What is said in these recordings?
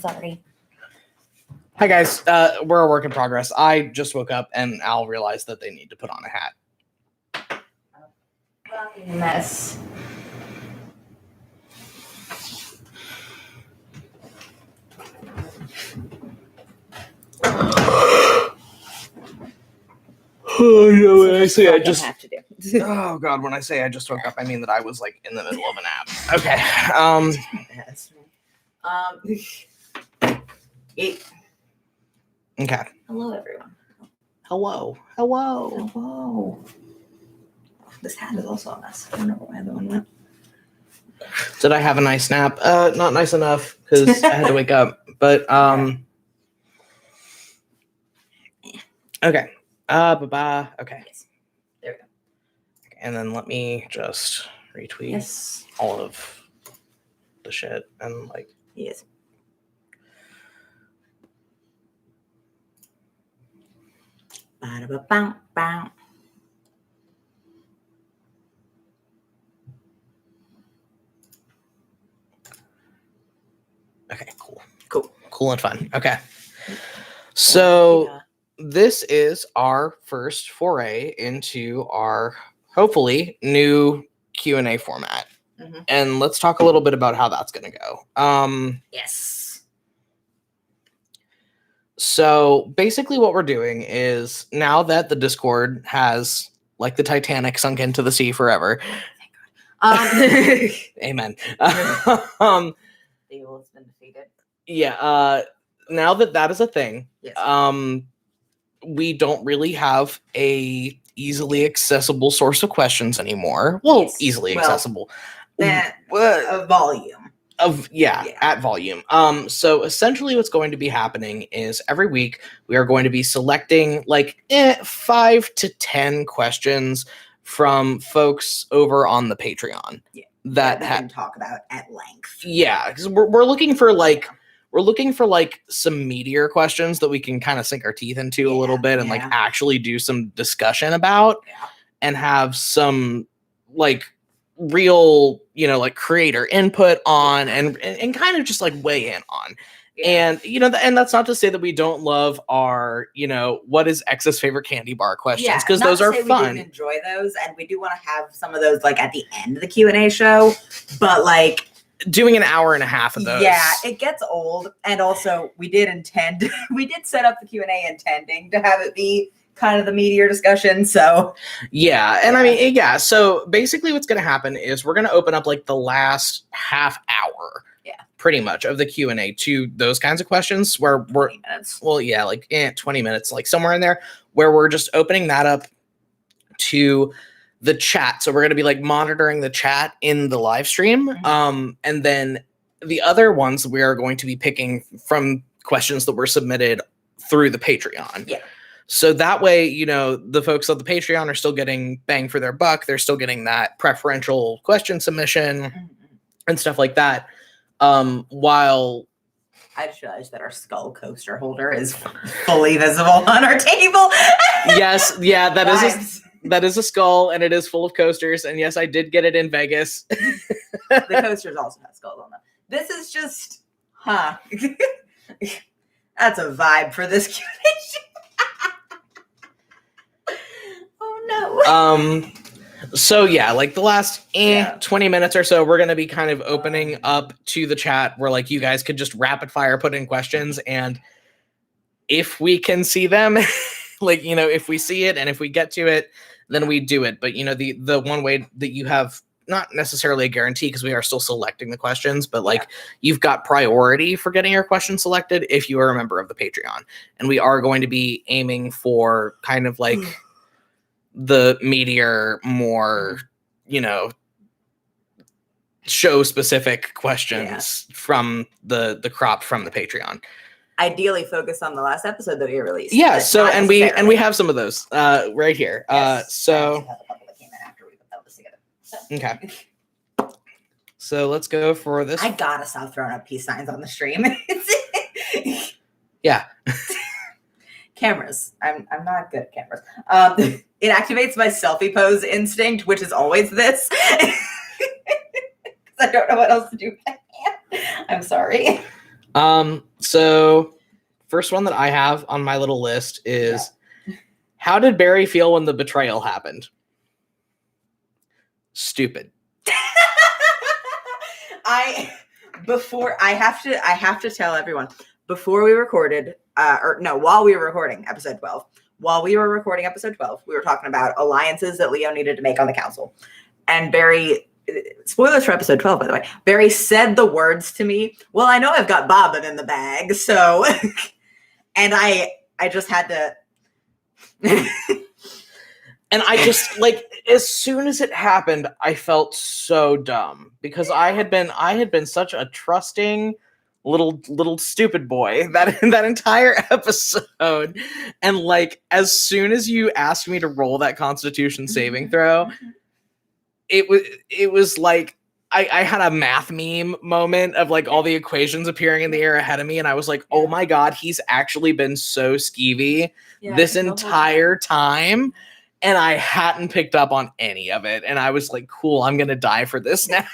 already. Hi guys, we're a work in progress. I just woke up and Al realized that they need to put on a hat. Fucking mess. Oh no! When I say I just have to do. oh god, when I say I just woke up, I mean that I was like in the middle of a nap. Okay. Okay. Hello, everyone. Hello. This hat is also a mess. I don't know where my other one went. Did I have a nice nap? Not nice enough because I had to wake up. But okay. Bye-bye. Okay. Yes. There we go. And then let me just retweet all of the shit and like. Yes. Ba-da-ba-bow. Okay, cool and fun. Okay. So this is our first foray into our hopefully new Q&A format. Mm-hmm. And let's talk a little bit about how that's going to go. Yes. So basically what we're doing is now that the Discord has like the Titanic sunk into the sea forever. Amen. The evil has been defeated. Yeah. Now that is a thing, yes. We don't really have a easily accessible source of questions anymore. Well, yes. Easily accessible. That a volume. At volume. So essentially what's going to be happening is every week we are going to be selecting like 5 to 10 questions from folks over on the Patreon. Yeah. That we can talk about at length. Yeah, because we're looking for like some meatier questions that we can kind of sink our teeth into a little bit and like actually do some discussion about and have some like real, like creator input on and kind of just like weigh in on. And, and that's not to say that we don't love our, what is X's favorite candy bar questions, because those are fun. We didn't enjoy those, and we do want to have some of those like at the end of the Q&A show, but like doing an hour and a half of those. Yeah, it gets old. And also we did set up the Q&A intending to have it be kind of the meatier discussion. So and I mean, so basically what's going to happen is we're going to open up like the last half hour pretty much of the Q&A to those kinds of questions where we're 20 minutes. 20 minutes, like somewhere in there where we're just opening that up to the chat. So we're going to be like monitoring the chat in the live stream. Mm-hmm. And then the other ones we are going to be picking from questions that were submitted through the Patreon. Yeah. So that way, the folks on the Patreon are still getting bang for their buck. They're still getting that preferential question submission and stuff like that. While I just realized that our skull coaster holder is fully visible on our table. Yes. Yeah, that is a skull, and it is full of coasters. And yes, I did get it in Vegas. The coasters also have skulls on them. This is just, that's a vibe for this Q&A. Oh no. So yeah, like the last 20 minutes or so, we're going to be kind of opening up to the chat where like you guys could just rapid fire put in questions, and if we can see them, like, if we see it and if we get to it, then we do it. But the one way that you have not necessarily a guarantee, because we are still selecting the questions, but like you've got priority for getting your question selected if you are a member of the Patreon. And we are going to be aiming for kind of like the meatier, more, show specific questions from the crop from the Patreon. Ideally focus on the last episode that we released. Yeah, so and we have some of those right here. Yes, so I have a couple that came in after we put those together. So. Okay. So let's go for this. I gotta stop throwing up peace signs on the stream. Yeah. Cameras. I'm not good at cameras. It activates my selfie pose instinct, which is always this. I don't know what else to do with that. I'm sorry. So first one that I have on my little list is how did Barry feel when the betrayal happened? Stupid. I have to tell everyone before we recorded while we were recording episode 12. While we were recording episode 12, we were talking about alliances that Leo needed to make on the council. And Barry, spoilers for episode 12, by the way, Barry said the words to me, well, I know I've got Bobbin in the bag, so... and I just had to... And I just, like, as soon as it happened, I felt so dumb because I had been such a trusting little stupid boy that entire episode. And like, as soon as you asked me to roll that Constitution saving throw, it was like I had a math meme moment of like all the equations appearing in the air ahead of me, and I was like, oh my god, he's actually been so skeevy this entire time. And I hadn't picked up on any of it. And I was like, cool, I'm going to die for this now.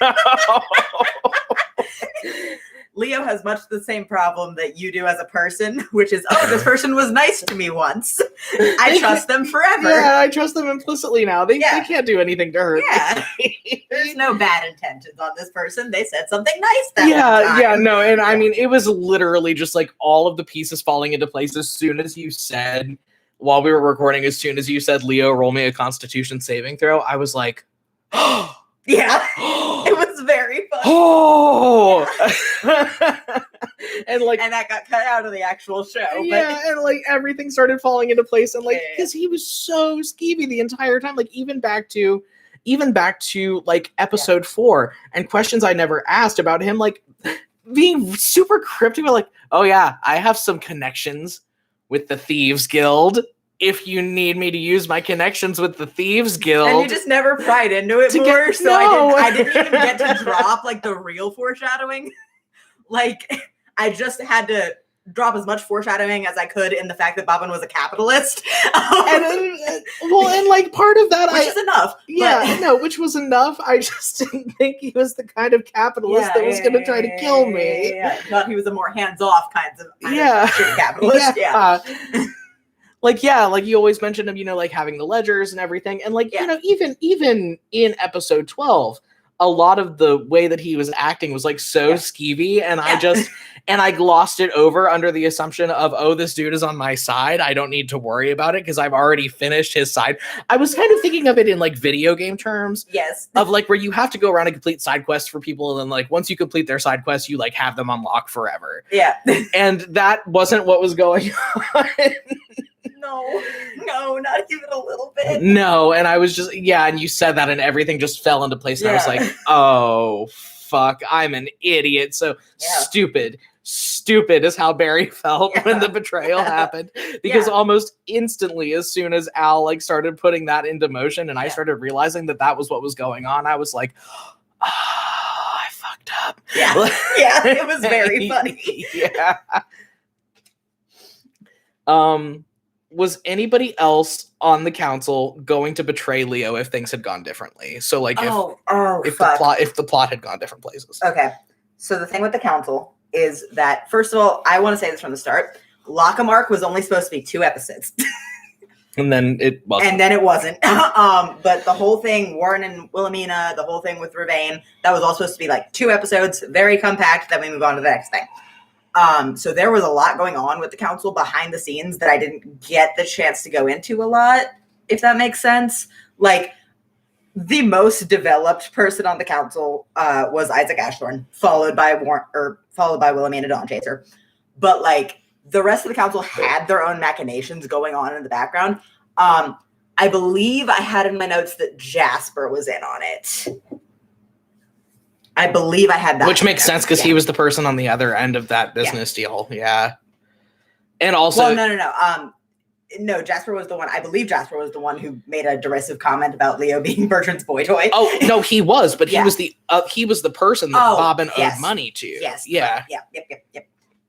Leo has much the same problem that you do as a person, which is, oh, this person was nice to me once. I trust them forever. Yeah, I trust them implicitly now. They can't do anything to hurt me. There's no bad intentions on this person. They said something nice that time. Yeah, no. And I mean, it was literally just like all of the pieces falling into place as soon as you said... While we were recording, as soon as you said, Leo, roll me a Constitution saving throw, I was like, oh. Yeah, it was very funny. Oh. and that got cut out of the actual show. Yeah, and like everything started falling into place. And like, because he was so skeevy the entire time, like even back to like episode 4 and questions I never asked about him, like being super cryptic, like, oh yeah, I have some connections with the Thieves Guild. If you need me to use my connections with the Thieves Guild. And you just never pried into it more, so I didn't even get to drop like the real foreshadowing. Like, I just had to drop as much foreshadowing as I could in the fact that Bobbin was a capitalist. And like part of that, which is enough. Yeah, no, which was enough. I just didn't think he was the kind of capitalist that was going to try to kill me. Yeah, thought he was a more hands-off kind of capitalist. Like you always mentioned him, you know, like having the ledgers and everything, and like you know, even in episode 12. A lot of the way that he was acting was like so skeevy, and I glossed it over under the assumption of, oh, this dude is on my side. I don't need to worry about it because I've already finished his side. I was kind of thinking of it in like video game terms. Yes. Of like where you have to go around and complete side quests for people, and then like once you complete their side quests, you like have them unlock forever. Yeah. And that wasn't what was going on. No, not even a little bit. No, and I was just, and you said that and everything just fell into place. And I was like, oh, fuck, I'm an idiot. So stupid is how Barry felt when the betrayal happened. Because almost instantly, as soon as Al like started putting that into motion and I started realizing that was what was going on, I was like, oh, I fucked up. Yeah, it was very funny. Was anybody else on the council going to betray Leo if things had gone differently? So like if the plot had gone different places. Okay. So the thing with the council is that, first of all, I want to say this from the start. Lockamark was only supposed to be 2 episodes. And then it wasn't. But the whole thing, Warren and Wilhelmina, the whole thing with Ravane, that was all supposed to be like 2 episodes, very compact, then we move on to the next thing. So there was a lot going on with the council behind the scenes that I didn't get the chance to go into a lot, if that makes sense. Like, the most developed person on the council was Isaac Ashthorne, followed by Wilhelmina Dawnchaser. But like the rest of the council had their own machinations going on in the background. I believe I had in my notes that Jasper was in on it. I believe I had that. Which makes sense because he was the person on the other end of that business deal. Yeah. And also... Well, no, Jasper was the one. I believe Jasper was the one who made a derisive comment about Leo being Bertrand's boy toy. Oh, no, he was, but he was the person that Bobbin owed money to. Yes. Yeah. Yep.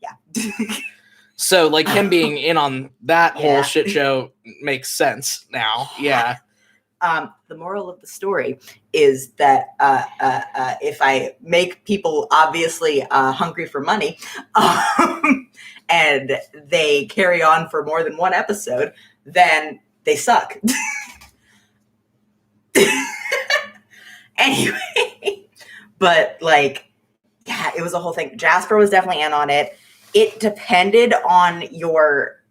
Yeah. So, like, him being in on that whole shit show makes sense now. Yeah. The moral of the story is that if I make people obviously hungry for money, and they carry on for more than one episode, then they suck. Anyway, but like, yeah, it was a whole thing. Jasper was definitely in on it. It depended on your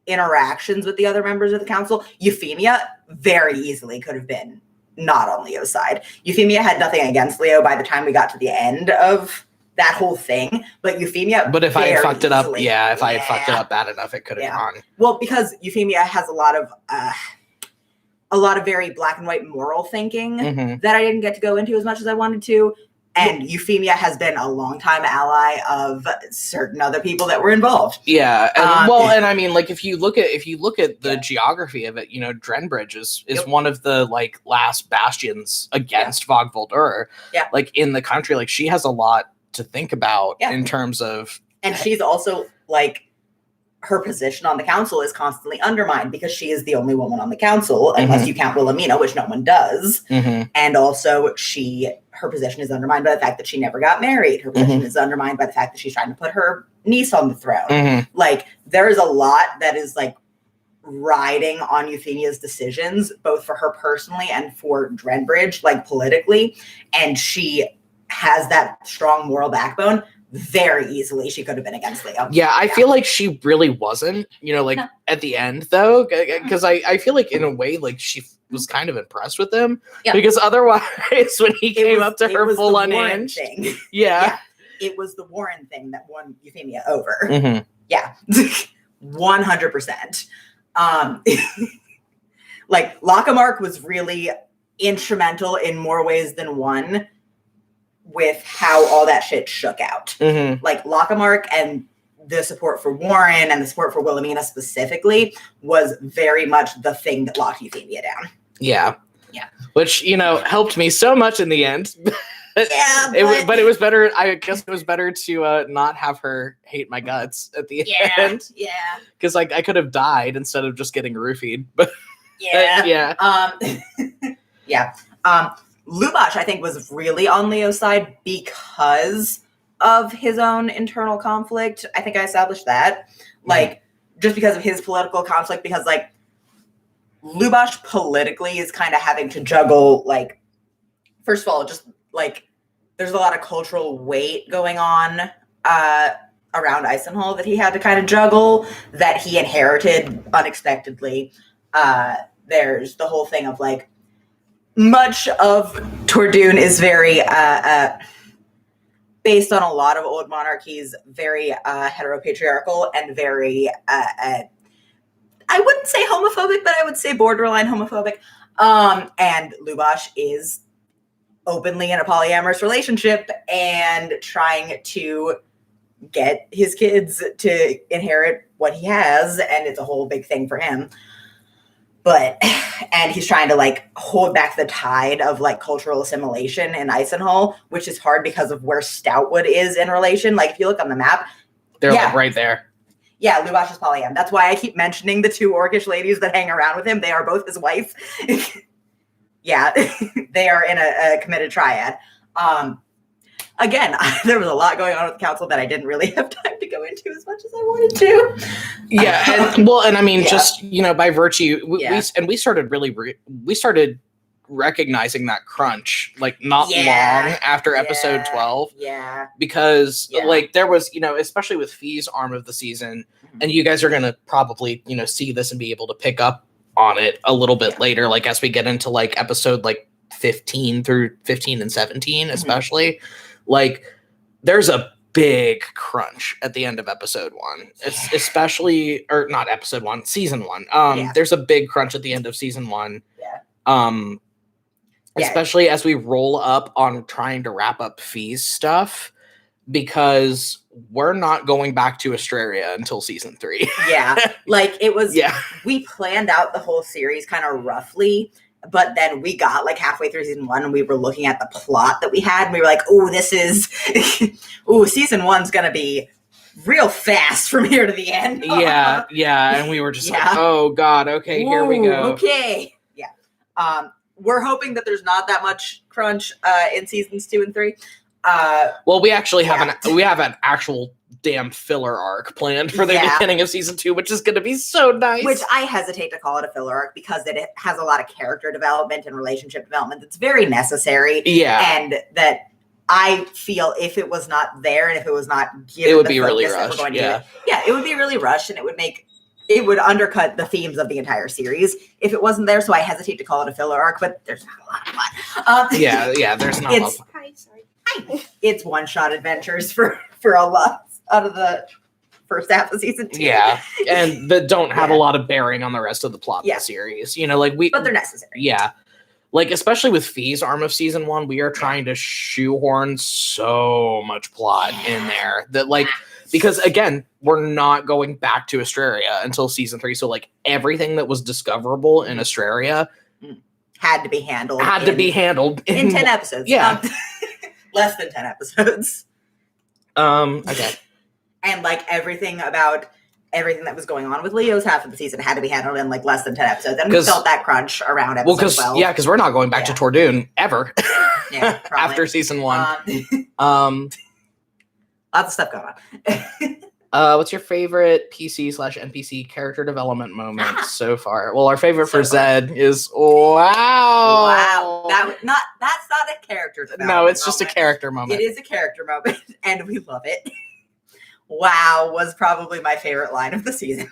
interactions with the other members of the council. Euphemia very easily could have been not on Leo's side. Euphemia had nothing against Leo by the time we got to the end of that whole thing, but Euphemia. But if I had fucked it up, if I had fucked it up bad enough, it could have gone. Well, because Euphemia has a lot of very black and white moral thinking that I didn't get to go into as much as I wanted to. And Euphemia has been a longtime ally of certain other people that were involved. Yeah, and I mean, like if you look at the geography of it, you know, Drenbridge is one of the like last bastions against Vog Voldur. Yeah, like in the country, like she has a lot to think about in terms of, and she's also like, her position on the council is constantly undermined because she is the only woman on the council, unless you count Wilhelmina, which no one does. And also her position is undermined by the fact that she never got married. Her position is undermined by the fact that she's trying to put her niece on the throne. Like, there is a lot that is like riding on Euphemia's decisions, both for her personally and for Drenbridge, like politically. And she has that strong moral backbone. Very easily she could have been against Leo. Yeah, I feel like she really wasn't, you know, like at the end though, because I feel like in a way like she was kind of impressed with him, because otherwise when he came up to her full unhinged, it was the Warren thing that won Euphemia over. Yeah, 100%. Like Lockamark was really instrumental in more ways than one with how all that shit shook out. Like Lockamark and the support for Warren and the support for Wilhelmina specifically was very much the thing that locked Euphemia down. Yeah. Which, you know, helped me so much in the end. Yeah, but it was better. I guess it was better to not have her hate my guts at the end. Yeah. Because like I could have died instead of just getting roofied. But Lubash, I think, was really on Leo's side because of his own internal conflict. I think I established that. Like, just because of his political conflict, because, like, Lubash politically is kind of having to juggle, like, first of all, just, like, there's a lot of cultural weight going on around Eisenhall that he had to kind of juggle that he inherited unexpectedly. There's the whole thing of, like, much of Tordoon is very based on a lot of old monarchies, very heteropatriarchal and very, I wouldn't say homophobic, but I would say borderline homophobic. And Lubash is openly in a polyamorous relationship and trying to get his kids to inherit what he has, and it's a whole big thing for him. And he's trying to like hold back the tide of like cultural assimilation in Eisenhall, which is hard because of where Stoutwood is in relation. Like if you look on the map, they're like right there. Yeah, Lubash is polyam. That's why I keep mentioning the two Orcish ladies that hang around with him. They are both his wife. Yeah, they are in a committed triad. Again, there was a lot going on with the council that I didn't really have time to go into as much as I wanted to. Yeah, and I mean, just, you know, by virtue, we started recognizing that crunch like not long after episode 12. Yeah, because like there was, you know, especially with Fee's arm of the season, and you guys are gonna probably, you know, see this and be able to pick up on it a little bit later, like as we get into like episode like 15 through 15 and 17, especially. Like, there's a big crunch at the end of episode 1, especially, or not episode 1, season 1. There's a big crunch at the end of season 1. Especially as we roll up on trying to wrap up Fee's stuff, because we're not going back to Astraria until season 3. Like it was. We planned out the whole series kind of roughly. But then we got like halfway through season 1 and we were looking at the plot that we had and we were like, oh, this is, season 1's going to be real fast from here to the end. And we were just like, oh God, okay, here we go. Okay. Yeah. We're hoping that there's not that much crunch in seasons 2 and 3. Well, we actually have an actual damn filler arc planned for the beginning of season 2, which is going to be so nice. Which I hesitate to call it a filler arc because it has a lot of character development and relationship development that's very necessary. Yeah. And that I feel if it was not there and if it was not given it would be really rushed. It would be really rushed, and it would undercut the themes of the entire series if it wasn't there. So I hesitate to call it a filler arc, but there's not a lot of fun. There's not a lot of fun. Hi, sorry. It's one-shot adventures for a lot out of the first half of season 2. Yeah, and that don't have a lot of bearing on the rest of the plot of the series. But they're necessary. Yeah. Like, especially with Fee's arm of season 1, we are trying to shoehorn so much plot in there that, like, because again, we're not going back to Astraria until season 3. So, like, everything that was discoverable in Astraria had to be handled. In 10 episodes. Yeah. Less than 10 episodes. Okay. And, like, everything that was going on with Leo's half of the season had to be handled in like less than 10 episodes. And we felt that crunch around episode 12. Yeah, because we're not going back to Tordoon ever. Yeah, after season 1. Lots of stuff going on. What's your favorite PC/NPC character development moment so far? Well, our favorite for Zed is wow. That's not a character development. No, it's just a character moment. It is a character moment, and we love it. Wow was probably my favorite line of the season.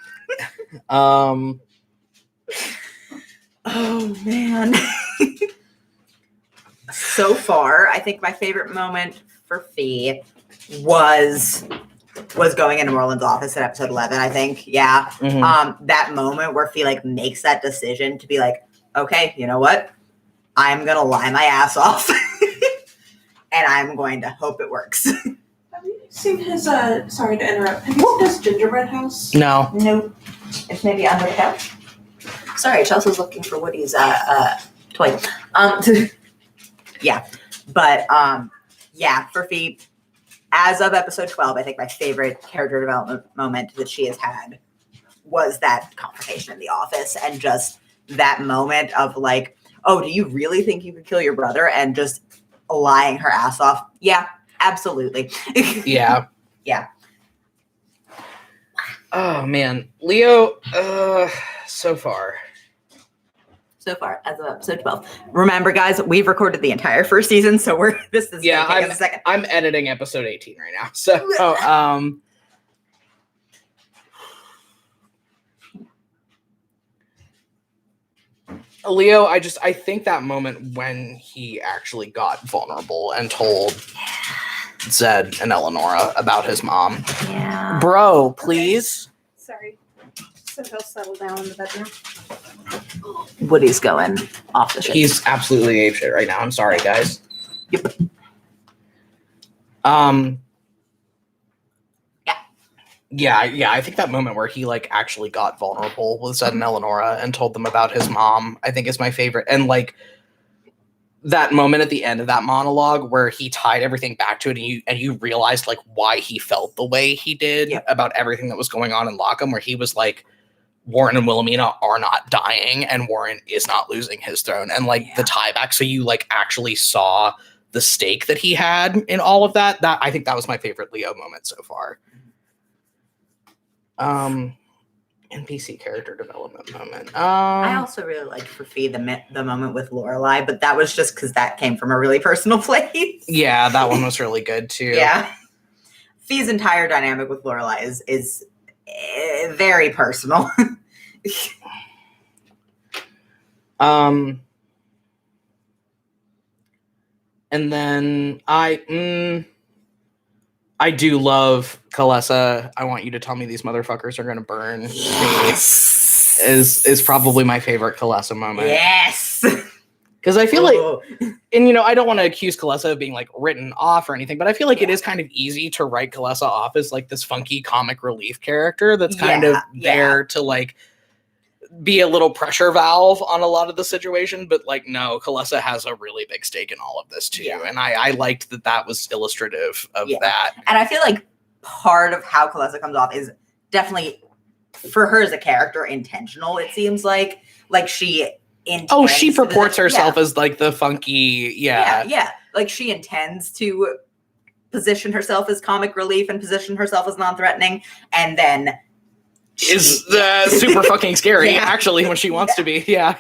Oh man. So far, I think my favorite moment for Fee was going into Merlin's office in episode 11, I think. Yeah. Mm-hmm. That moment where Fee like makes that decision to be like, okay, you know what? I'm gonna lie my ass off. And I'm going to hope it works. Have you seen his, sorry to interrupt, have you seen his gingerbread house? No. Nope. It's maybe under the couch. Sorry, Chelsea's looking for Woody's toy. Yeah. But for Fee, as of episode 12, I think my favorite character development moment that she has had was that confrontation in the office, and just that moment of like, oh, do you really think you could kill your brother? And just lying her ass off. Yeah, absolutely. Yeah. Yeah. Oh man, Leo, so far as of episode 12. Remember, guys, we've recorded the entire first season, so this is taking us a second. I'm editing episode 18 right now. So Leo, I think that moment when he actually got vulnerable and told Zed and Eleonora about his mom. Yeah. Bro, please. Sorry. So he'll settle down in the bedroom. Woody's going off the shit. He's absolutely apeshit right now. I'm sorry, guys. Yep. Yeah, I think that moment where he like actually got vulnerable with Zed and Eleonora and told them about his mom, I think is my favorite. And like that moment at the end of that monologue where he tied everything back to it, and you realized like why he felt the way he did about everything that was going on in Lockham, where he was like, Warren and Wilhelmina are not dying and Warren is not losing his throne, and like the tie back. So you like actually saw the stake that he had in all of that. That I think that was my favorite Leo moment so far. NPC character development moment. I also really liked for Fee the moment with Lorelai, but that was just because that came from a really personal place. Yeah, that one was really good too. Yeah, Fee's entire dynamic with Lorelai is very personal. And then I do love Kalesa. I want you to tell me these motherfuckers are gonna burn. Yes. Is probably my favorite Kalesa moment. Yes. Because I feel like, and I don't want to accuse Kalesa of being like written off or anything, but I feel like it is kind of easy to write Kalesa off as like this funky comic relief character that's kind of there to like be a little pressure valve on a lot of the situation. But like, no, Kalesa has a really big stake in all of this too. Yeah. And I liked that was illustrative of that. And I feel like part of how Kalesa comes off is definitely, for her as a character, intentional. It seems like she intends she to purports the- herself as like the funky, yeah. Like she intends to position herself as comic relief and position herself as non-threatening, and then is super fucking scary, Yeah. actually, when she wants to be. Yeah.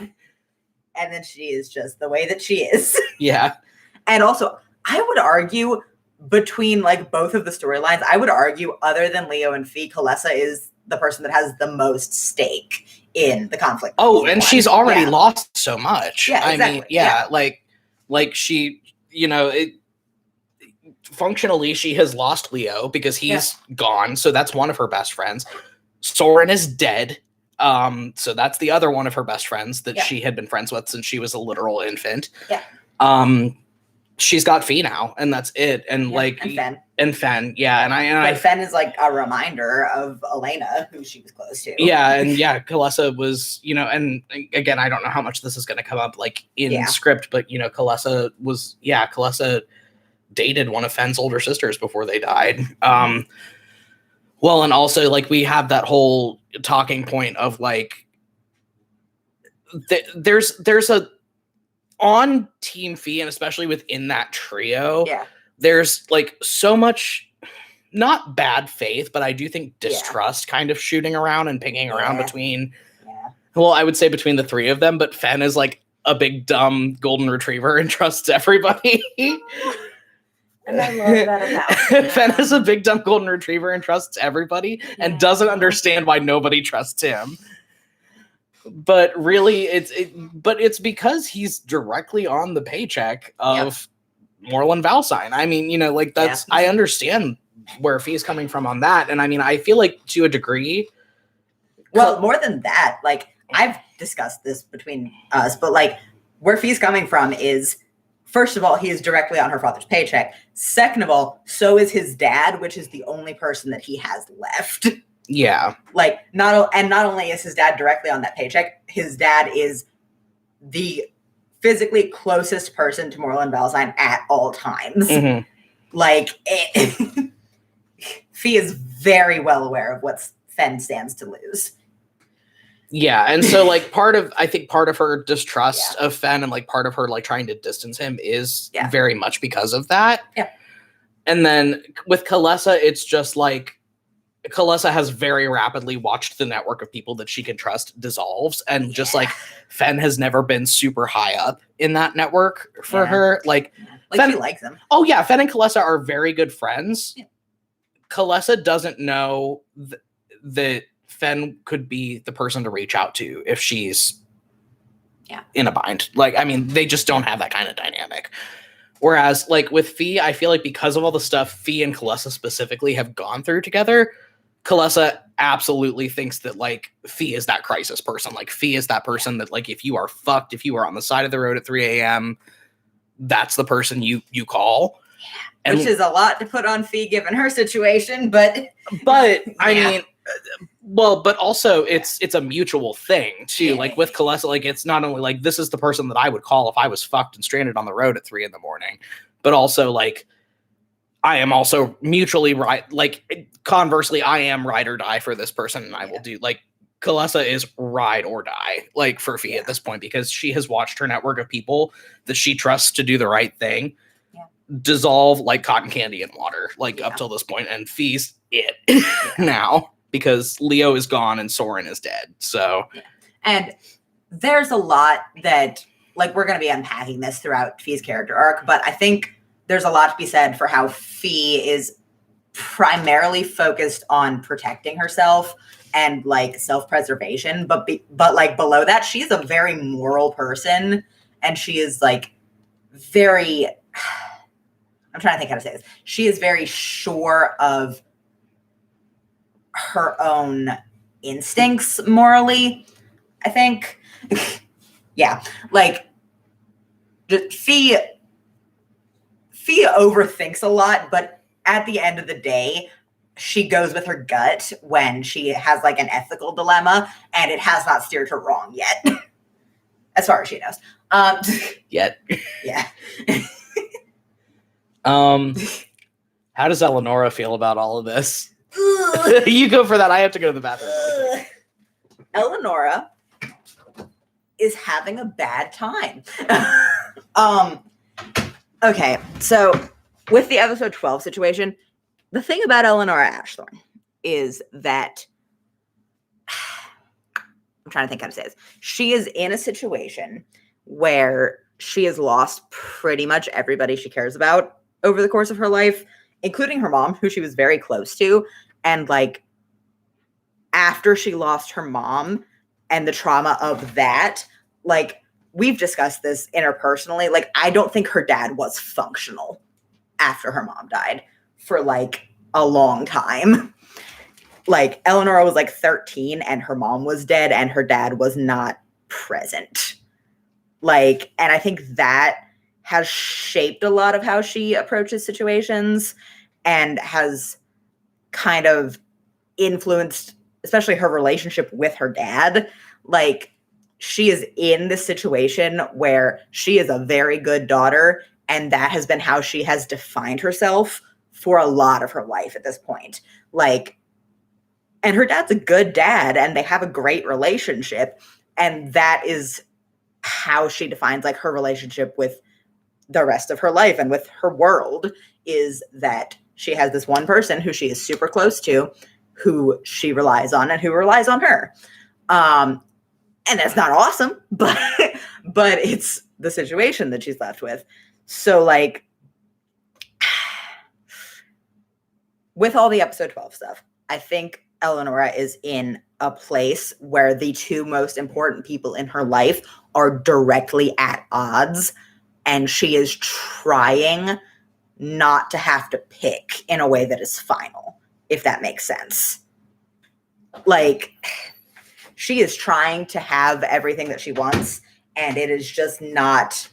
And then she is just the way that she is. Yeah. And also, I would argue between like both of the storylines, I would argue other than Leo and Fee, Kalesa is the person that has the most stake in the conflict. Oh, and she's already Yeah. lost so much. Yeah, I mean, exactly. like she, functionally she has lost Leo because he's gone, so that's one of her best friends. Soren is dead. So that's the other one of her best friends that she had been friends with since she was a literal infant. Yeah. She's got Fee now, and that's it. And Fen, yeah. And Fen is like a reminder of Elena, who she was close to. Yeah, and Kalesa was, and again, I don't know how much this is going to come up like in script, but Kalesa dated one of Fen's older sisters before they died. Well, and also like we have that whole talking point of like there's a on Team Fee, and especially within that trio, there's like so much not bad faith, but I do think distrust kind of shooting around and pinging around between well, I would say between the three of them, but Fen is like a big dumb golden retriever and trusts everybody. And I love that about him. Fen is a big dumb golden retriever and trusts everybody and doesn't understand why nobody trusts him. But really, it's because he's directly on the paycheck of Moreland Valsine. I mean, that's I understand where Fee's coming from on that, and I mean, I feel like to a degree. Well, more than that, like I've discussed this between us, but like where Fee's coming from is, first of all, he is directly on her father's paycheck. Second of all, so is his dad, which is the only person that he has left. Yeah. Like not only is his dad directly on that paycheck, his dad is the physically closest person to Moreland Valsine at all times. Mm-hmm. Like Fee is very well aware of what Fen stands to lose. Yeah, and so like part of her distrust of Fen and like part of her like trying to distance him is very much because of that. Yeah. And then with Kalesa, it's just like Kalesa has very rapidly watched the network of people that she can trust dissolves, and just like Fen has never been super high up in that network for her. Like Fen, she likes him. Oh yeah, Fen and Kalesa are very good friends. Yeah. Kalesa doesn't know that Fen could be the person to reach out to if she's in a bind. Like, I mean, they just don't have that kind of dynamic. Whereas, like, with Fee, I feel like because of all the stuff Fee and Kalesa specifically have gone through together, Kalesa absolutely thinks that, like, Fee is that crisis person. Like, Fee is that person that, like, if you are fucked, if you are on the side of the road at 3 a.m., that's the person you call. And, which is a lot to put on Fee given her situation, but I mean, well, but also it's a mutual thing too. Yeah. Like with Kalesa, like it's not only like this is the person that I would call if I was fucked and stranded on the road at 3 a.m, but also like I am also mutually right. Like conversely, I am ride or die for this person, and I will do like Kalesa is ride or die like for Fee at this point because she has watched her network of people that she trusts to do the right thing dissolve like cotton candy in water, like up till this point, and Fee's it now because Leo is gone and Soren is dead. So, and there's a lot that like we're going to be unpacking this throughout Fee's character arc, but I think there's a lot to be said for how Fee is primarily focused on protecting herself and like self-preservation, but like below that, she's a very moral person, and she is like very. I'm trying to think how to say this. She is very sure of her own instincts morally, I think. Yeah. Like, Fee overthinks a lot, but at the end of the day, she goes with her gut when she has like an ethical dilemma, and it has not steered her wrong yet. As far as she knows. Yet. Yeah. How does Eleonora feel about all of this? You go for that. I have to go to the bathroom. Eleonora is having a bad time. Okay, so with the episode 12 situation, the thing about Eleanor Ashthorne is that I'm trying to think how to say this. She is in a situation where she has lost pretty much everybody she cares about over the course of her life, including her mom, who she was very close to. And like, after she lost her mom and the trauma of that, like, we've discussed this interpersonally. Like, I don't think her dad was functional after her mom died for like a long time. Like, Eleanor was like 13 and her mom was dead and her dad was not present. Like, and I think that has shaped a lot of how she approaches situations and has kind of influenced, especially her relationship with her dad. Like, she is in this situation where she is a very good daughter, and that has been how she has defined herself for a lot of her life at this point. Like, and her dad's a good dad, and they have a great relationship, and that is how she defines like her relationship with the rest of her life and with her world, is that she has this one person who she is super close to, who she relies on and who relies on her. And that's not awesome, but it's the situation that she's left with. So like, with all the episode 12 stuff, I think Eleonora is in a place where the two most important people in her life are directly at odds, and she is trying not to have to pick in a way that is final, if that makes sense. Like, she is trying to have everything that she wants, and it is just not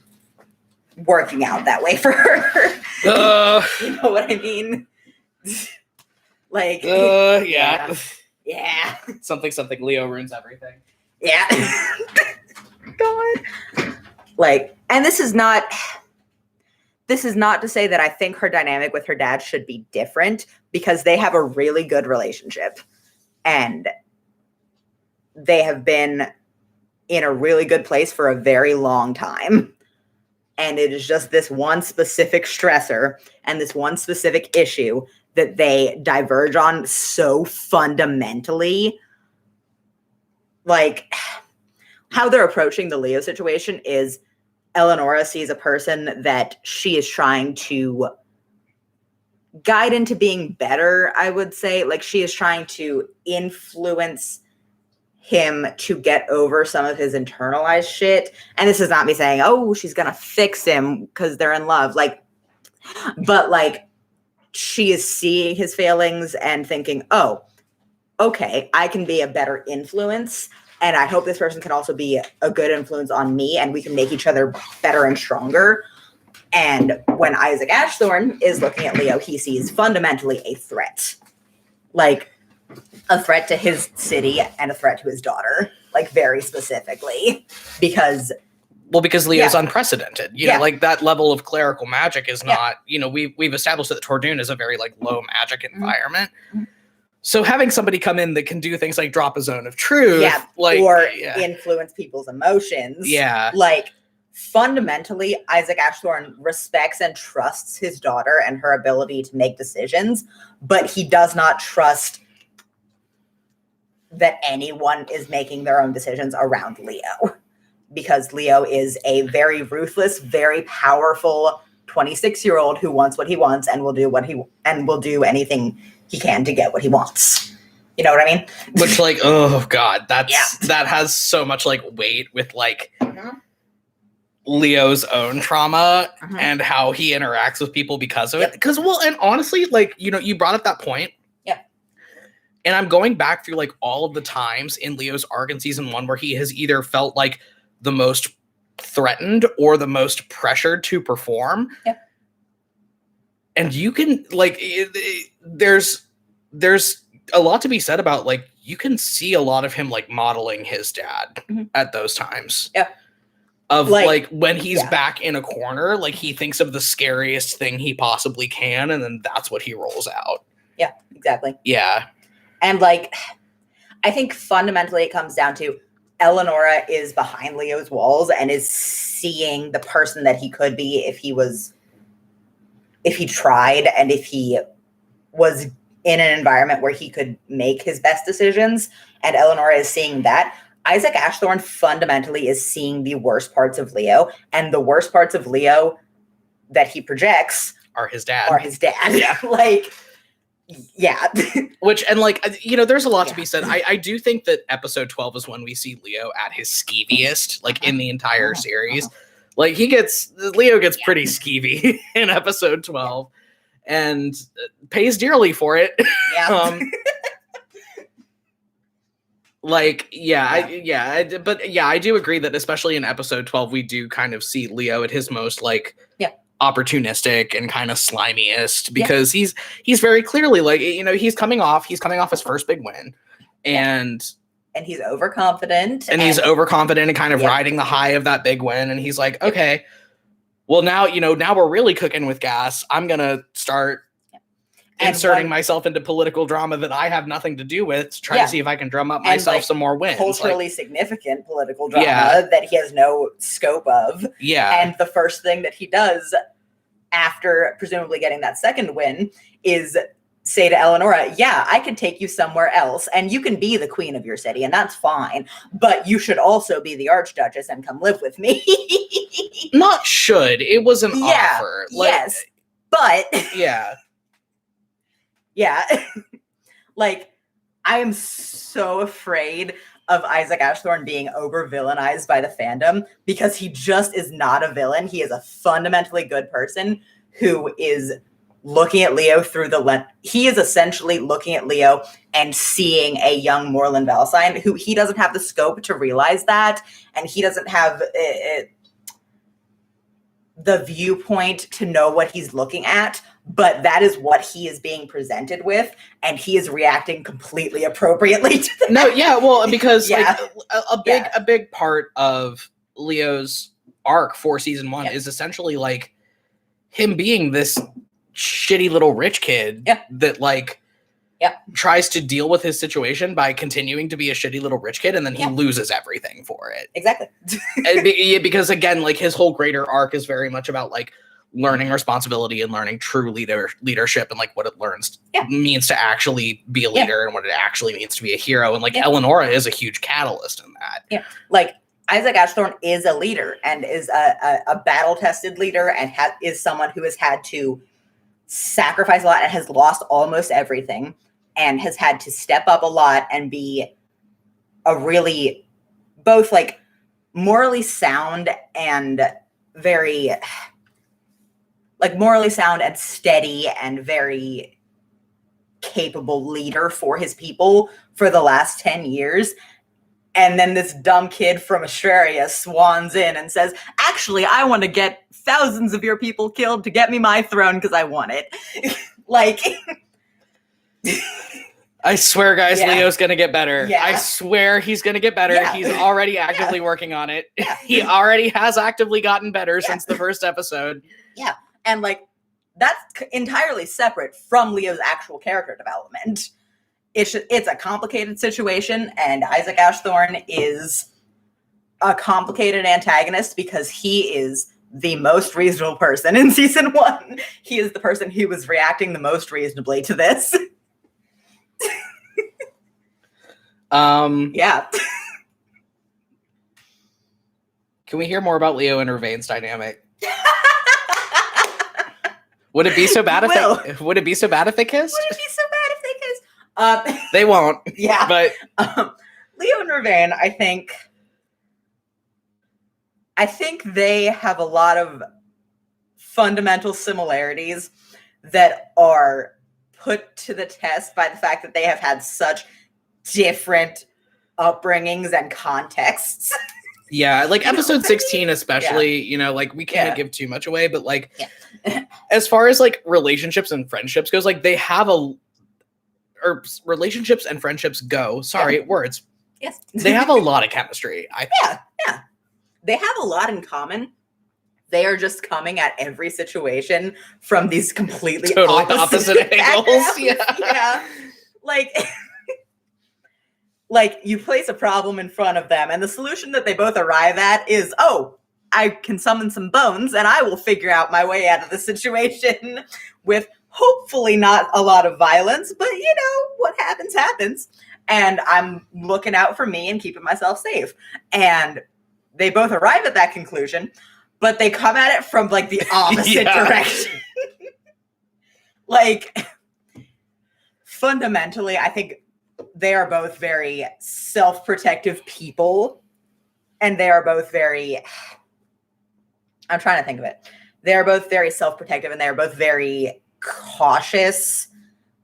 working out that way for her. You know what I mean? Like, yeah. Yeah. Something Leo ruins everything. Yeah. God. Like, and this is not to say that I think her dynamic with her dad should be different, because they have a really good relationship and they have been in a really good place for a very long time. And it is just this one specific stressor and this one specific issue that they diverge on so fundamentally. Like, how they're approaching the Leo situation is Eleonora sees a person that she is trying to guide into being better, I would say. Like, she is trying to influence him to get over some of his internalized shit. And this is not me saying, oh, she's gonna fix him because they're in love. Like, but like, she is seeing his failings and thinking, oh, okay, I can be a better influence. And I hope this person can also be a good influence on me, and we can make each other better and stronger. And when Isaac Ashthorne is looking at Leo, he sees fundamentally a threat. Like, a threat to his city and a threat to his daughter. Like, very specifically. Because Leo's unprecedented. You know, like, that level of clerical magic is not, you know, we've established that Tordoon is a very, like, low magic environment. Mm-hmm. So having somebody come in that can do things like drop a zone of truth, influence people's emotions. Yeah. Like, fundamentally, Isaac Ashthorne respects and trusts his daughter and her ability to make decisions, but he does not trust that anyone is making their own decisions around Leo. Because Leo is a very ruthless, very powerful 26-year-old who wants what he wants and will do anything he can to get what he wants. You know what I mean? Which, like, oh god, that has so much like weight with like Leo's own trauma and how he interacts with people because of it. Because, well, and honestly, like, you know, you brought up that point. Yeah. And I'm going back through like all of the times in Leo's arc in season 1 where he has either felt like the most threatened or the most pressured to perform. Yeah. And you can, like, there's a lot to be said about, like, you can see a lot of him, like, modeling his dad at those times. Yeah. Of, like when he's back in a corner, like, he thinks of the scariest thing he possibly can, and then that's what he rolls out. Yeah, exactly. Yeah. And, like, I think fundamentally it comes down to Eleonora is behind Leo's walls and is seeing the person that he could be if he tried and if he was in an environment where he could make his best decisions. And Eleonora is seeing that. Isaac Ashthorne fundamentally is seeing the worst parts of Leo, and the worst parts of Leo that he projects are his dad. Yeah. Like, yeah. Which, and like, there's a lot to be said. I do think that episode 12 is when we see Leo at his skeeviest, like in the entire series. Like Leo gets pretty skeevy in episode 12 and pays dearly for it. Yeah. I do agree that especially in episode 12, we do kind of see Leo at his most like opportunistic and kind of slimiest, because he's very clearly like, he's coming off his first big win, and he's overconfident and kind of riding the high of that big win. And he's like, okay, well now we're really cooking with gas. I'm going to start inserting myself into political drama that I have nothing to do with to try to see if I can drum up myself some more wins. Culturally significant political drama that he has no scope of. Yeah. And the first thing that he does after presumably getting that second win is say to Eleonora, yeah, I can take you somewhere else and you can be the queen of your city and that's fine. But you should also be the archduchess and come live with me. Not should. It was an offer. Yes. But yeah. Yeah. Like, I am so afraid of Isaac Ashthorne being over-villainized by the fandom, because he just is not a villain. He is a fundamentally good person who is looking at Leo through the lens. He is essentially looking at Leo and seeing a young Moreland Valsine who he doesn't have the scope to realize that, and he doesn't have the viewpoint to know what he's looking at, but that is what he is being presented with, and he is reacting completely appropriately to that. No, yeah, well, because like a big part of Leo's arc for season 1 is essentially like him being this shitty little rich kid that like tries to deal with his situation by continuing to be a shitty little rich kid, and then he loses everything for it. Exactly. Because again, like his whole greater arc is very much about like learning responsibility and learning true leadership and like what it means to actually be a leader and what it actually means to be a hero. And like Eleonora is a huge catalyst in that. Yeah. Like Isaac Ashthorne is a leader and is a battle-tested leader and is someone who has had to sacrifice a lot and has lost almost everything and has had to step up a lot and be a really both like morally sound and very like morally sound and steady and very capable leader for his people for the last 10 years. And then this dumb kid from Australia swans in and says, actually, I want to get thousands of your people killed to get me my throne because I want it. Like... I swear, guys, Leo's going to get better. Yeah. I swear he's going to get better. Yeah. He's already actively working on it. Yeah. He already has actively gotten better since the first episode. Yeah. And like, that's entirely separate from Leo's actual character development. It's a complicated situation, and Isaac Ashthorne is a complicated antagonist because he is the most reasonable person in season 1. He is the person who was reacting the most reasonably to this. Yeah. Can we hear more about Leo and Ravain's dynamic? Would it be so bad if they kissed? Would it be so bad if they kissed? They won't. Yeah. But Leo and Ravain, I think they have a lot of fundamental similarities that are put to the test by the fact that they have had such different upbringings and contexts. Yeah, like episode 16 especially, like we can't give too much away, but like as far as like relationships and friendships goes, like they have relationships and friendships go. Sorry, words. Yes. They have a lot of chemistry. Yeah. They have a lot in common. They are just coming at every situation from these completely opposite angles. Yeah. Like like, you place a problem in front of them, and the solution that they both arrive at is, oh, I can summon some bones, and I will figure out my way out of the situation with hopefully not a lot of violence, but what happens, happens. And I'm looking out for me and keeping myself safe. And they both arrive at that conclusion, but they come at it from, like, the opposite direction. Like, fundamentally, I think they are both very self-protective people, and they are both very, I'm trying to think of it. They're both very self-protective, and they're both very cautious.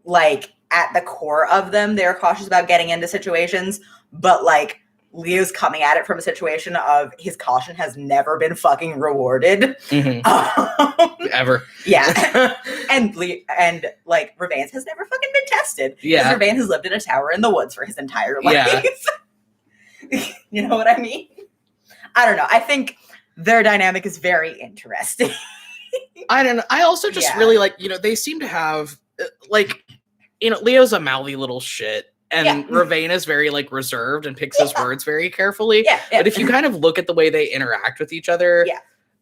Like, at the core of them, they're cautious about getting into situations, but, like, Leo's coming at it from a situation of his caution has never been fucking rewarded. Ever. Yeah. and like, Ravain's has never fucking been tested. Yeah. Ravain has lived in a tower in the woods for his entire life. Yeah. You know what I mean? I don't know. I think their dynamic is very interesting. I don't know. I also just really like, they seem to have, like, Leo's a mouthy little shit. And Ravain is very, like, reserved and picks his words very carefully. Yeah. But if you kind of look at the way they interact with each other,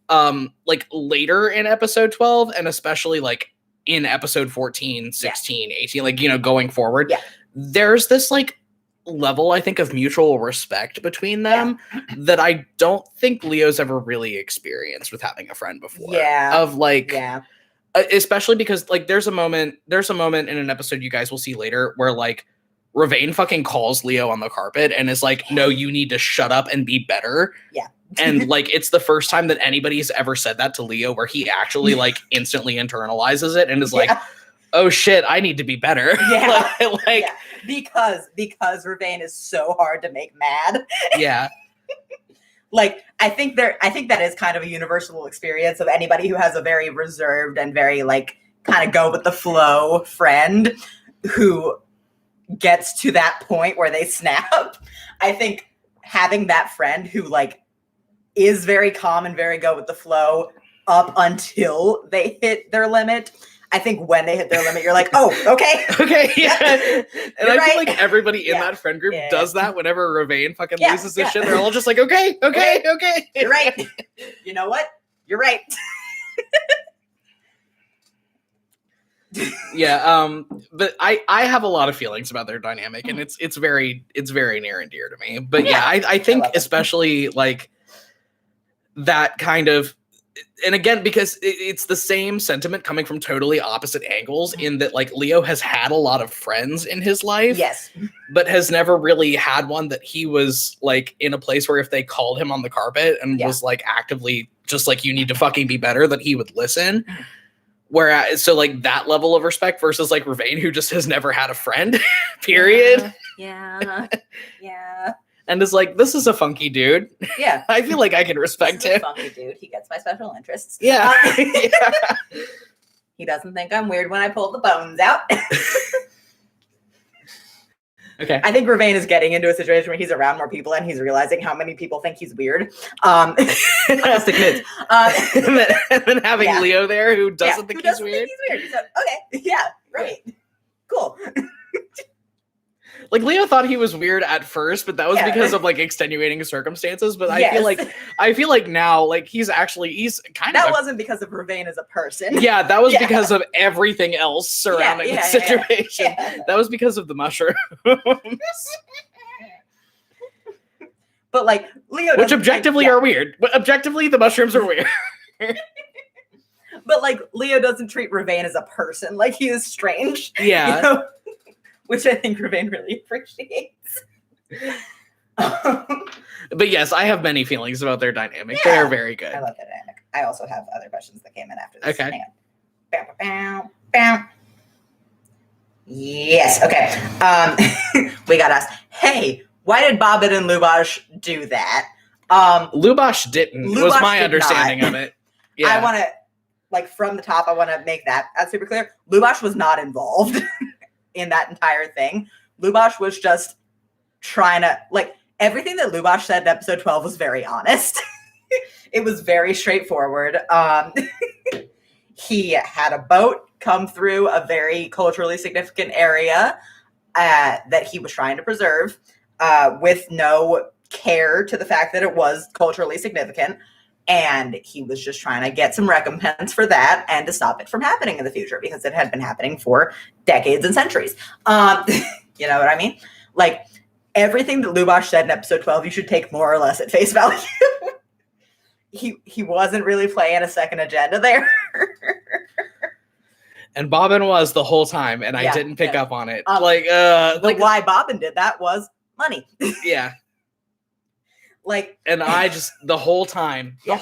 like, later in episode 12, and especially, like, in episode 14, 16, 18, like, going forward, there's this, like, level, I think, of mutual respect between them that I don't think Leo's ever really experienced with having a friend before. Yeah. Of, like... Yeah. Especially because, like, there's a moment in an episode you guys will see later where, like, Ravain fucking calls Leo on the carpet and is like, no, you need to shut up and be better. Yeah. And, like, it's the first time that anybody's ever said that to Leo, where he actually, like, instantly internalizes it and is like, oh shit, I need to be better. Yeah. Because Ravain is so hard to make mad. Yeah. Like, I think that is kind of a universal experience of anybody who has a very reserved and very, like, kind of go with the flow friend who gets to that point where they snap. I think having that friend who, like, is very calm and very go with the flow up until they hit their limit. I think when they hit their limit, you're like, oh, okay. Okay, yeah. And I feel like everybody in that friend group does that whenever Ravain fucking loses his shit. They're all just like, okay. You're right. You know what? You're right. But I have a lot of feelings about their dynamic, and it's very near and dear to me. But I think especially, like, that kind of, and again, because it's the same sentiment coming from totally opposite angles, in that, like, Leo has had a lot of friends in his life. Yes. But has never really had one that he was, like, in a place where if they called him on the carpet and was, like, actively just like, you need to fucking be better, that he would listen. Whereas, so, like, that level of respect versus, like, Ravain, who just has never had a friend, period. Yeah. And is like, this is a funky dude. Yeah. I feel like I can respect him. Funky dude. He gets my special interests. Yeah. He doesn't think I'm weird when I pull the bones out. Okay. I think Ravain is getting into a situation where he's around more people and he's realizing how many people think he's weird. And then having Leo there who doesn't think he's weird. He's like, okay, yeah, right. Cool. Like, Leo thought he was weird at first, but that was because of, like, extenuating circumstances. But I feel like now, like, he's kind of. That wasn't because of Ravain as a person. Yeah, that was because of everything else surrounding the situation. Yeah. That was because of the mushrooms. But, like, Leo, which objectively are weird. But objectively, the mushrooms are weird. But, like, Leo doesn't treat Ravain as a person. Like, he is strange. Yeah. You know? Which I think Ravain really appreciates. But yes, I have many feelings about their dynamic. They are very good. I love their dynamic. I also have other questions that came in after this. Okay. Yes, okay. We got asked, hey, why did Bobbit and Lubosh do that? Lubosh didn't, was my understanding of it. Yeah. I want to, like, from the top, I want to make that super clear. Lubosh was not involved in that entire thing. Lubosh was just trying to, like, everything that Lubosh said in episode 12 was very honest. It was very straightforward. He had a boat come through a very culturally significant area that he was trying to preserve. with no care to the fact that it was culturally significant. And he was just trying to get some recompense for that and to stop it from happening in the future because it had been happening for decades and centuries. You know what I mean? Like, everything that Lubosh said in episode 12, you should take more or less at face value. He wasn't really playing a second agenda there. And Bobbin was the whole time, and I didn't pick up on it. Why Bobbin did that was money. Yeah. Like, and I just the whole time. Yeah.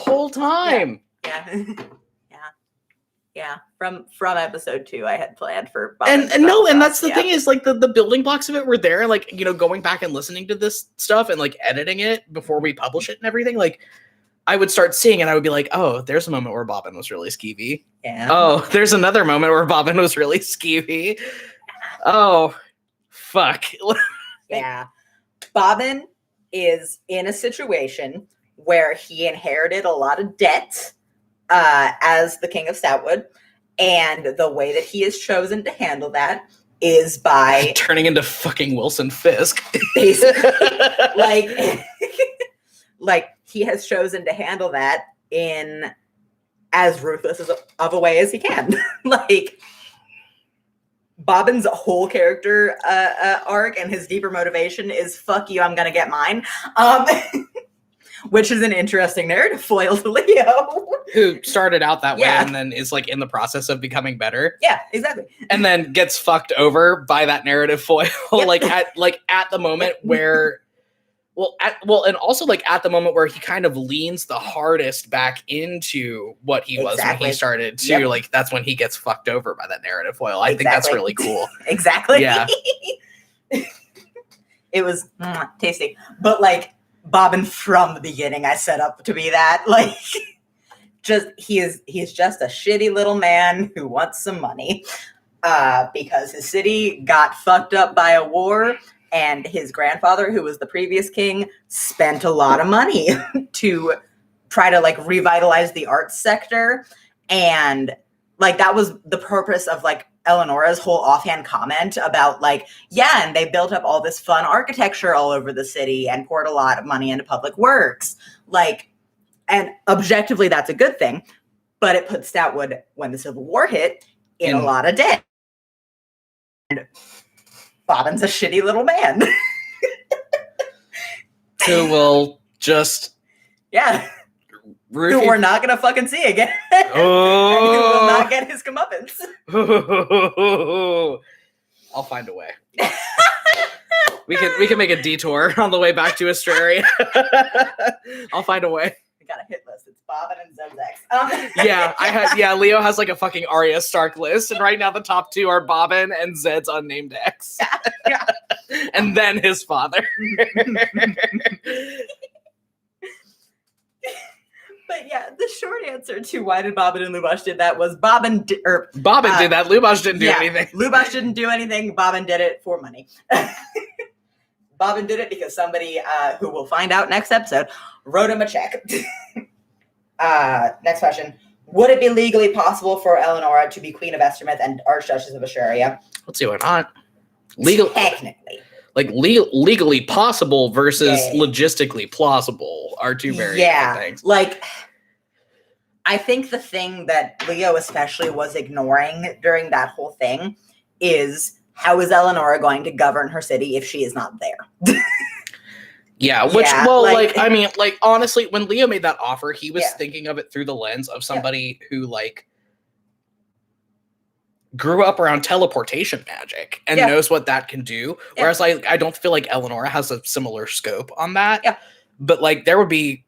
From episode 2, I had planned for Bobbin. And that's the thing is, like, the building blocks of it were there. Like, you know, going back and listening to this stuff and like editing it before we publish it and everything, like, I would start seeing and I would be like, oh, there's a moment where Bobbin was really skeevy. Yeah. Oh, there's another moment where Bobbin was really skeevy. Oh, fuck. Yeah. Bobbin is in a situation where he inherited a lot of debt as the King of Stoutwood. And the way that he has chosen to handle that is by turning into fucking Wilson Fisk. Basically. like he has chosen to handle that in as ruthless of a way as he can. Like, Bobbin's whole character arc and his deeper motivation is fuck you, I'm gonna get mine. Which is an interesting narrative foil to Leo. Who started out that way and then is like in the process of becoming better. Yeah, exactly. And then gets fucked over by that narrative foil. At the moment where and also like at the moment where he kind of leans the hardest back into what he was when he started to, like, that's when he gets fucked over by that narrative foil. I think that's really cool. Exactly. Yeah. It was tasty. But like Bobbin from the beginning, I set up to be that. Like, he's just a shitty little man who wants some money. Because his city got fucked up by a war. And his grandfather, who was the previous king, spent a lot of money to try to like revitalize the arts sector. And like that was the purpose of like Eleonora's whole offhand comment about like, yeah, and they built up all this fun architecture all over the city and poured a lot of money into public works. Like, and objectively, that's a good thing. But it put Stoutwood, when the Civil War hit, in a lot of debt. And Bobbin's a shitty little man. Who will just... Yeah. Who we're not going to fucking see again. Oh. And who will not get his comeuppance. I'll find a way. We can make a detour on the way back to Australia. I'll find a way. We got a hit list. It's Bobbin and Zed's ex. Leo has like a fucking Arya Stark list, and right now the top 2 are Bobbin and Zed's unnamed ex. Yeah. And then his father. But yeah, the short answer to why did Bobbin and Lubosh did that was Bobbin did that. Lubosh didn't do anything. Lubosh didn't do anything. Bobbin did it for money. Bobbin did it because somebody, who we'll find out next episode, wrote him a check. Next question. Would it be legally possible for Eleonora to be Queen of Estermouth and Archduchess of Asheria? Let's see, why not? Technically. Like, legally possible versus logistically plausible are two very different things. Like, I think the thing that Leo especially was ignoring during that whole thing is, how is Eleonora going to govern her city if she is not there? Honestly, when Leo made that offer, he was thinking of it through the lens of somebody who, like, grew up around teleportation magic and knows what that can do. Whereas, like, I don't feel like Eleonora has a similar scope on that. Yeah. But, like, there would be...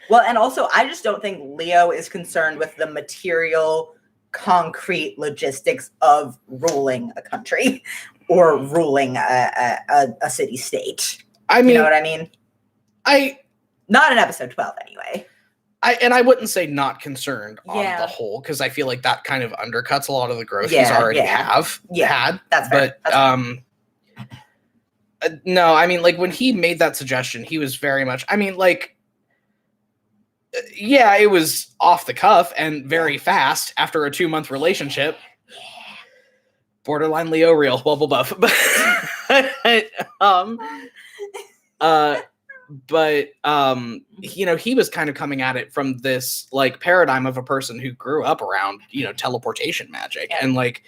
Well, and also, I just don't think Leo is concerned with the material, concrete logistics of ruling a country or ruling a city-state. I mean... You know what I mean? Not in episode 12, anyway. I wouldn't say not concerned on the whole, because I feel like that kind of undercuts a lot of the growth he's already had. That's fair. No, I mean, like, when he made that suggestion, he was very much, I mean, like, it was off the cuff and very fast after a 2-month relationship. Borderline Leo real, bubble buff. uh, but you know, he was kind of coming at it from this like paradigm of a person who grew up around, you know, teleportation magic and like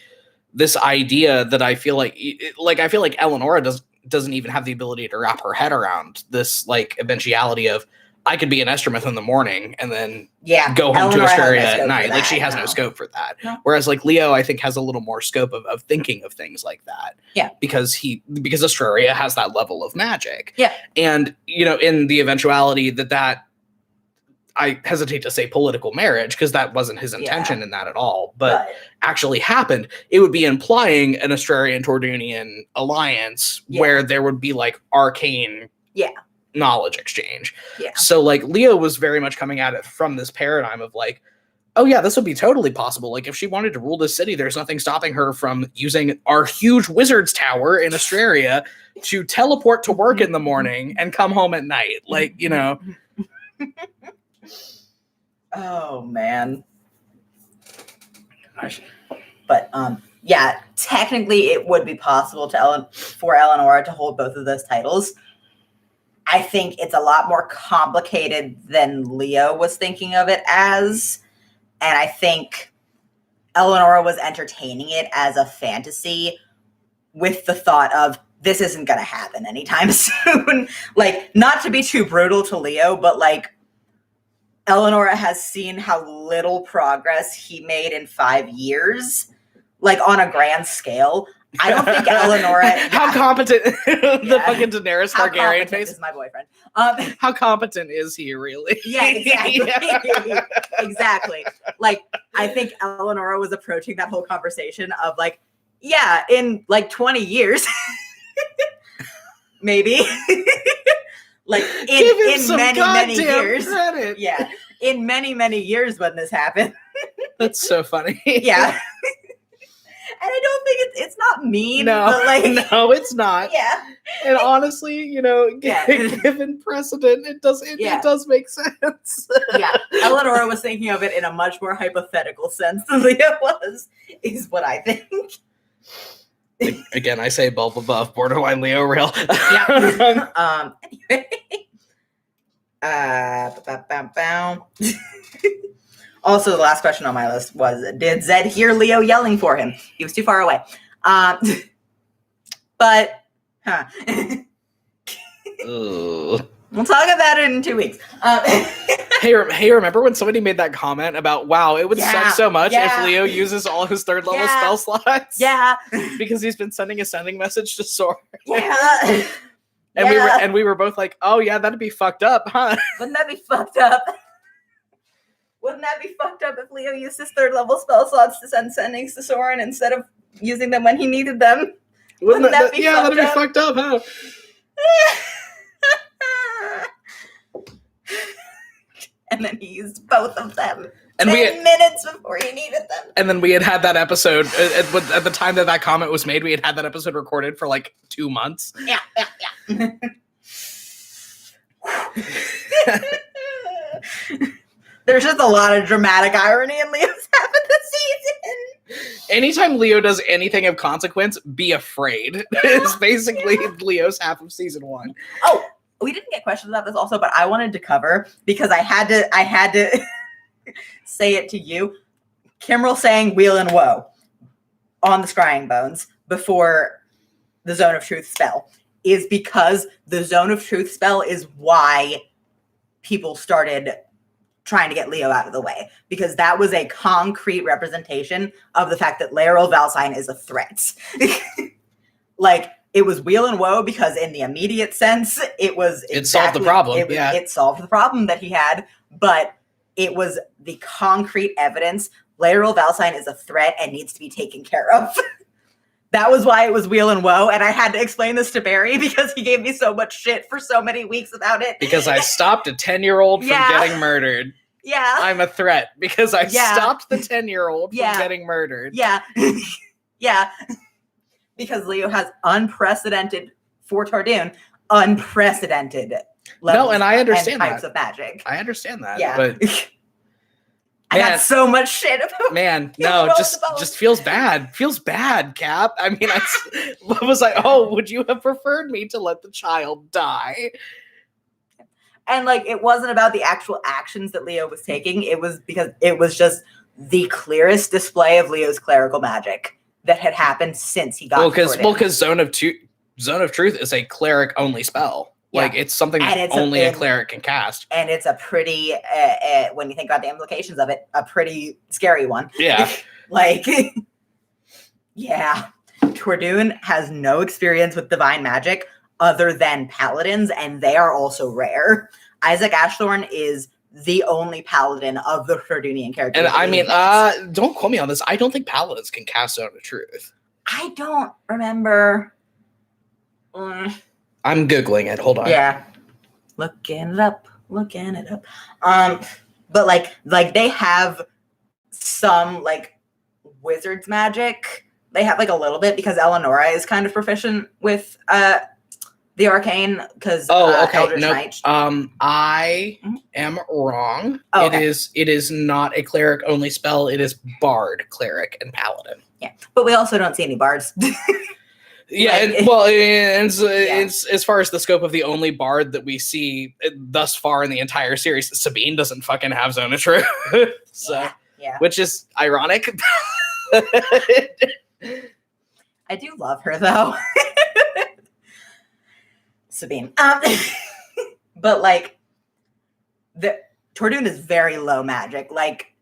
this idea that I feel like Eleonora doesn't even have the ability to wrap her head around this like eventuality of I could be an Estromyth in the morning and then go home to Astraria at night. Like she has no scope for that. No. Whereas like Leo, I think has a little more scope of thinking of things like that. Yeah. Because Astraria has that level of magic. Yeah. And, you know, in the eventuality that I hesitate to say political marriage because that wasn't his intention in that at all, but actually happened, it would be implying an Astrarian-Tordunian alliance where there would be like arcane knowledge exchange. Yeah. So like Leo was very much coming at it from this paradigm of like, oh yeah, this would be totally possible. Like if she wanted to rule this city, there's nothing stopping her from using our huge wizard's tower in Astraria to teleport to work in the morning and come home at night. Like, you know. Oh man. Gosh. But yeah, technically it would be possible for Eleonora to hold both of those titles. I think it's a lot more complicated than Leo was thinking of it as. And I think Eleonora was entertaining it as a fantasy with the thought of this isn't going to happen anytime soon. Like, not to be too brutal to Leo, but like Eleonora has seen how little progress he made in 5 years, like on a grand scale. I don't think Eleonora. How competent the fucking Daenerys Targaryen face is my boyfriend. How competent is he really? Yeah, exactly. Exactly. Like, I think Eleonora was approaching that whole conversation of like, yeah, in like 20 years, maybe. Like in many years. Credit. Yeah, in many years when this happened. That's so funny. Yeah. And I don't think it's not mean. No, but like, no, it's not. Yeah. And honestly, you know, given precedent, it does make sense. Yeah. Eleonora was thinking of it in a much more hypothetical sense than Leo was, is what I think. Again, I say bulb above, borderline Leo real. Yeah. Also, the last question on my list was, did Zed hear Leo yelling for him? He was too far away. But, we'll talk about it in 2 weeks. Hey, remember when somebody made that comment about, wow, it would suck so much if Leo uses all his third level spell slots? Yeah. Because he's been sending a sending message to Soren. Yeah. And we were both like, oh yeah, that'd be fucked up, huh? Wouldn't that be fucked up? Wouldn't that be fucked up if Leo used his third level spell slots to send sendings to Soren instead of using them when he needed them? Wouldn't that be that'd be fucked up, huh? And then he used both of them. And 10 minutes before he needed them. And then we had that episode at the time that comment was made. We had that episode recorded for like 2 months. Yeah. There's just a lot of dramatic irony in Leo's half of the season. Anytime Leo does anything of consequence, be afraid. It's basically Leo's half of season 1. Oh, we didn't get questions about this also, but I wanted to cover because I had to say it to you. Kimrel saying "Wheel and Woe" on the Scrying Bones before the Zone of Truth spell is because the Zone of Truth spell is why people started trying to get Leo out of the way, because that was a concrete representation of the fact that Laeral Valsine is a threat. Like, it was Wheel and Woe because in the immediate sense, it solved the problem. It solved the problem that he had, but it was the concrete evidence. Laeral Valsine is a threat and needs to be taken care of. That was why it was Wheel and Woe, and I had to explain this to Barry because he gave me so much shit for so many weeks about it. Because I stopped a 10-year-old from getting murdered. Yeah. I'm a threat because I stopped the 10-year-old from getting murdered. Yeah. Yeah. Because Leo has unprecedented, for Tardoon, unprecedented levels and I understand and types of magic. I understand that. Yeah. But I got so much shit about. Man, no, just feels bad. Feels bad, Cap. I mean, I was like, oh, would you have preferred me to let the child die? And like, it wasn't about the actual actions that Leo was taking. It was because it was just the clearest display of Leo's clerical magic that had happened since he got. Because Zone of Truth is a cleric only spell. Yeah. Like, it's something that only a cleric can cast. And it's a pretty, when you think about the implications of it, a pretty scary one. Yeah. Like, yeah. Tordoon has no experience with divine magic other than paladins, and they are also rare. Isaac Ashthorn is the only paladin of the Tordoonian characters. And I mean, don't quote me on this. I don't think paladins can cast Zone of Truth. I don't remember. I'm Googling it. Hold on. Yeah. Looking it up. But like they have some like wizard's magic. They have like a little bit because Eleonora is kind of proficient with the arcane because Eldritch Knight. I am wrong. Oh, okay. It is not a cleric only spell. It is bard, cleric, and paladin. Yeah. But we also don't see any bards. Yeah, it's as far as the scope of the only bard that we see thus far in the entire series, Sabine doesn't fucking have Zone of Truth. So, yeah. Which is ironic. I do love her though. Sabine. But like Tordoon is very low magic. Like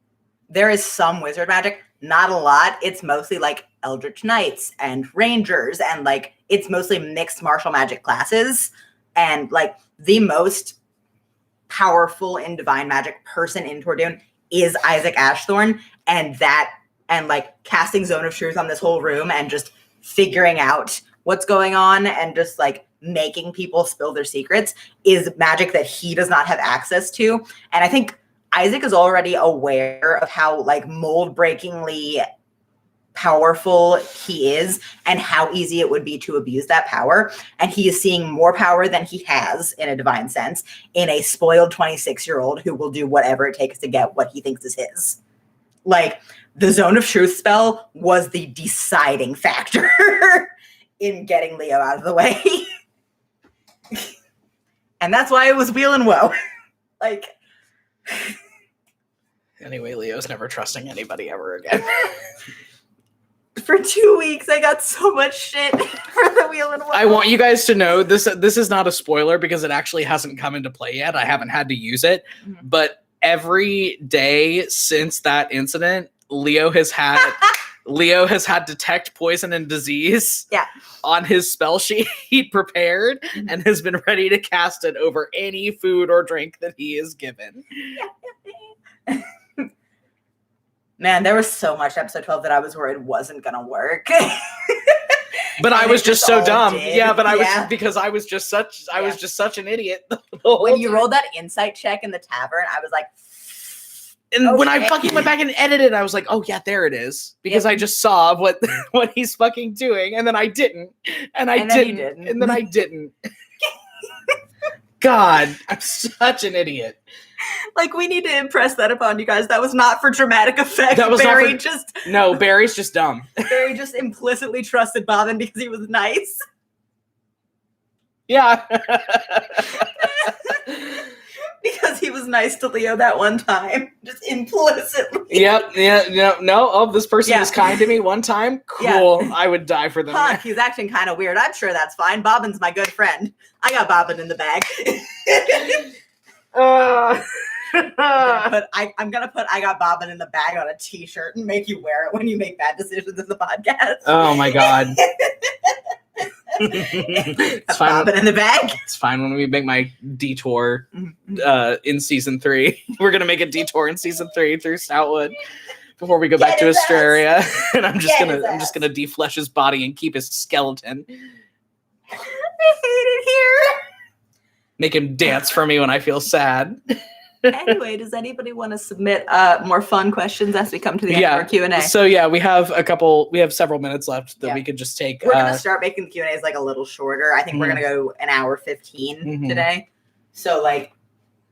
there is some wizard magic, not a lot. It's mostly like Eldritch Knights and Rangers, and like it's mostly mixed martial magic classes. And like the most powerful in divine magic person in Tordoon is Isaac Ashthorn, and like casting Zone of Truth on this whole room and just figuring out what's going on and just like making people spill their secrets is magic that he does not have access to. And I think Isaac is already aware of how like mold breakingly powerful he is and how easy it would be to abuse that power. And he is seeing more power than he has in a divine sense in a spoiled 26-year-old who will do whatever it takes to get what he thinks is his. Like the Zone of Truth spell was the deciding factor in getting Leo out of the way. And that's why it was Wheel and Woe. Like, anyway, Leo's never trusting anybody ever again. For 2 weeks, I got so much shit for the Wheel and Woe. I want you guys to know this is not a spoiler because it actually hasn't come into play yet. I haven't had to use it. Mm-hmm. But every day since that incident, Leo has had detect poison and disease on his spell sheet prepared and has been ready to cast it over any food or drink that he is given. Man, there was so much episode 12 that I was worried wasn't gonna work. But I was just so dumb. Did. Yeah, but I was just such an idiot. When you rolled that insight check in the tavern, I was like, and when I fucking went back and edited, I was like, oh yeah, there it is. Because I just saw what he's fucking doing, and then I didn't. And then I didn't. God, I'm such an idiot. Like, we need to impress that upon you guys. That was not for dramatic effect. That was Barry's just dumb. Barry just implicitly trusted Bobbin because he was nice. Yeah. Because he was nice to Leo that one time. Just implicitly. Yep. Yeah. No. Oh, this person was kind to me one time. Cool. Yeah. I would die for them. Huh, he's acting kind of weird. I'm sure that's fine. Bobbin's my good friend. I got Bobbin in the bag. I'm gonna put I got Bobbin in the bag on a t-shirt and make you wear it when you make bad decisions in the podcast. Oh my god. It's fine. Bobbin in the bag. It's fine when we make my detour in season 3. We're gonna make a detour in season 3 through Stoutwood before we go back to Astraria. And I'm just gonna deflesh his body and keep his skeleton. I hate it here. Make him dance for me when I feel sad. Anyway, does anybody want to submit more fun questions as we come to the end of our Q&A? So we have several minutes left that we could just take. We're going to start making the Q&As like a little shorter. I think we're going to go an hour 15 today. So like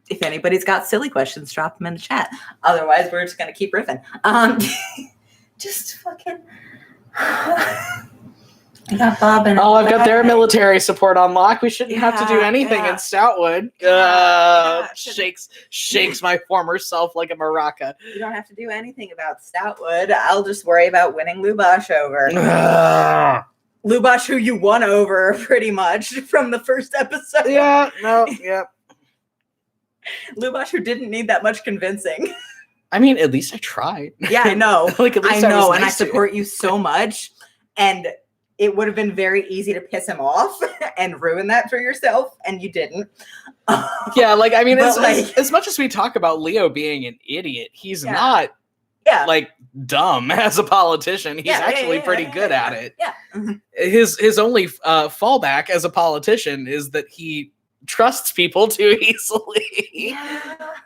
If anybody's got silly questions, drop them in the chat. Otherwise, we're just gonna keep riffing. Just fucking. I got Bob and I've got their military support on lock. We shouldn't have to do anything in Stoutwood. Shakes my former self like a maraca. You don't have to do anything about Stoutwood. I'll just worry about winning Lubosh over. Lubosh, who you won over pretty much from the first episode. Yeah. Lubosh, who didn't need that much convincing. I mean, at least I tried. Yeah, I know. Like, at least I know, was and I nice to support you so much. And it would have been very easy to piss him off and ruin that for yourself, and you didn't. Yeah, like, I mean, But, as much as we talk about Leo being an idiot, he's not, like, dumb as a politician. He's actually pretty good at it. Yeah. His only fallback as a politician is that he trusts people too easily. Yeah.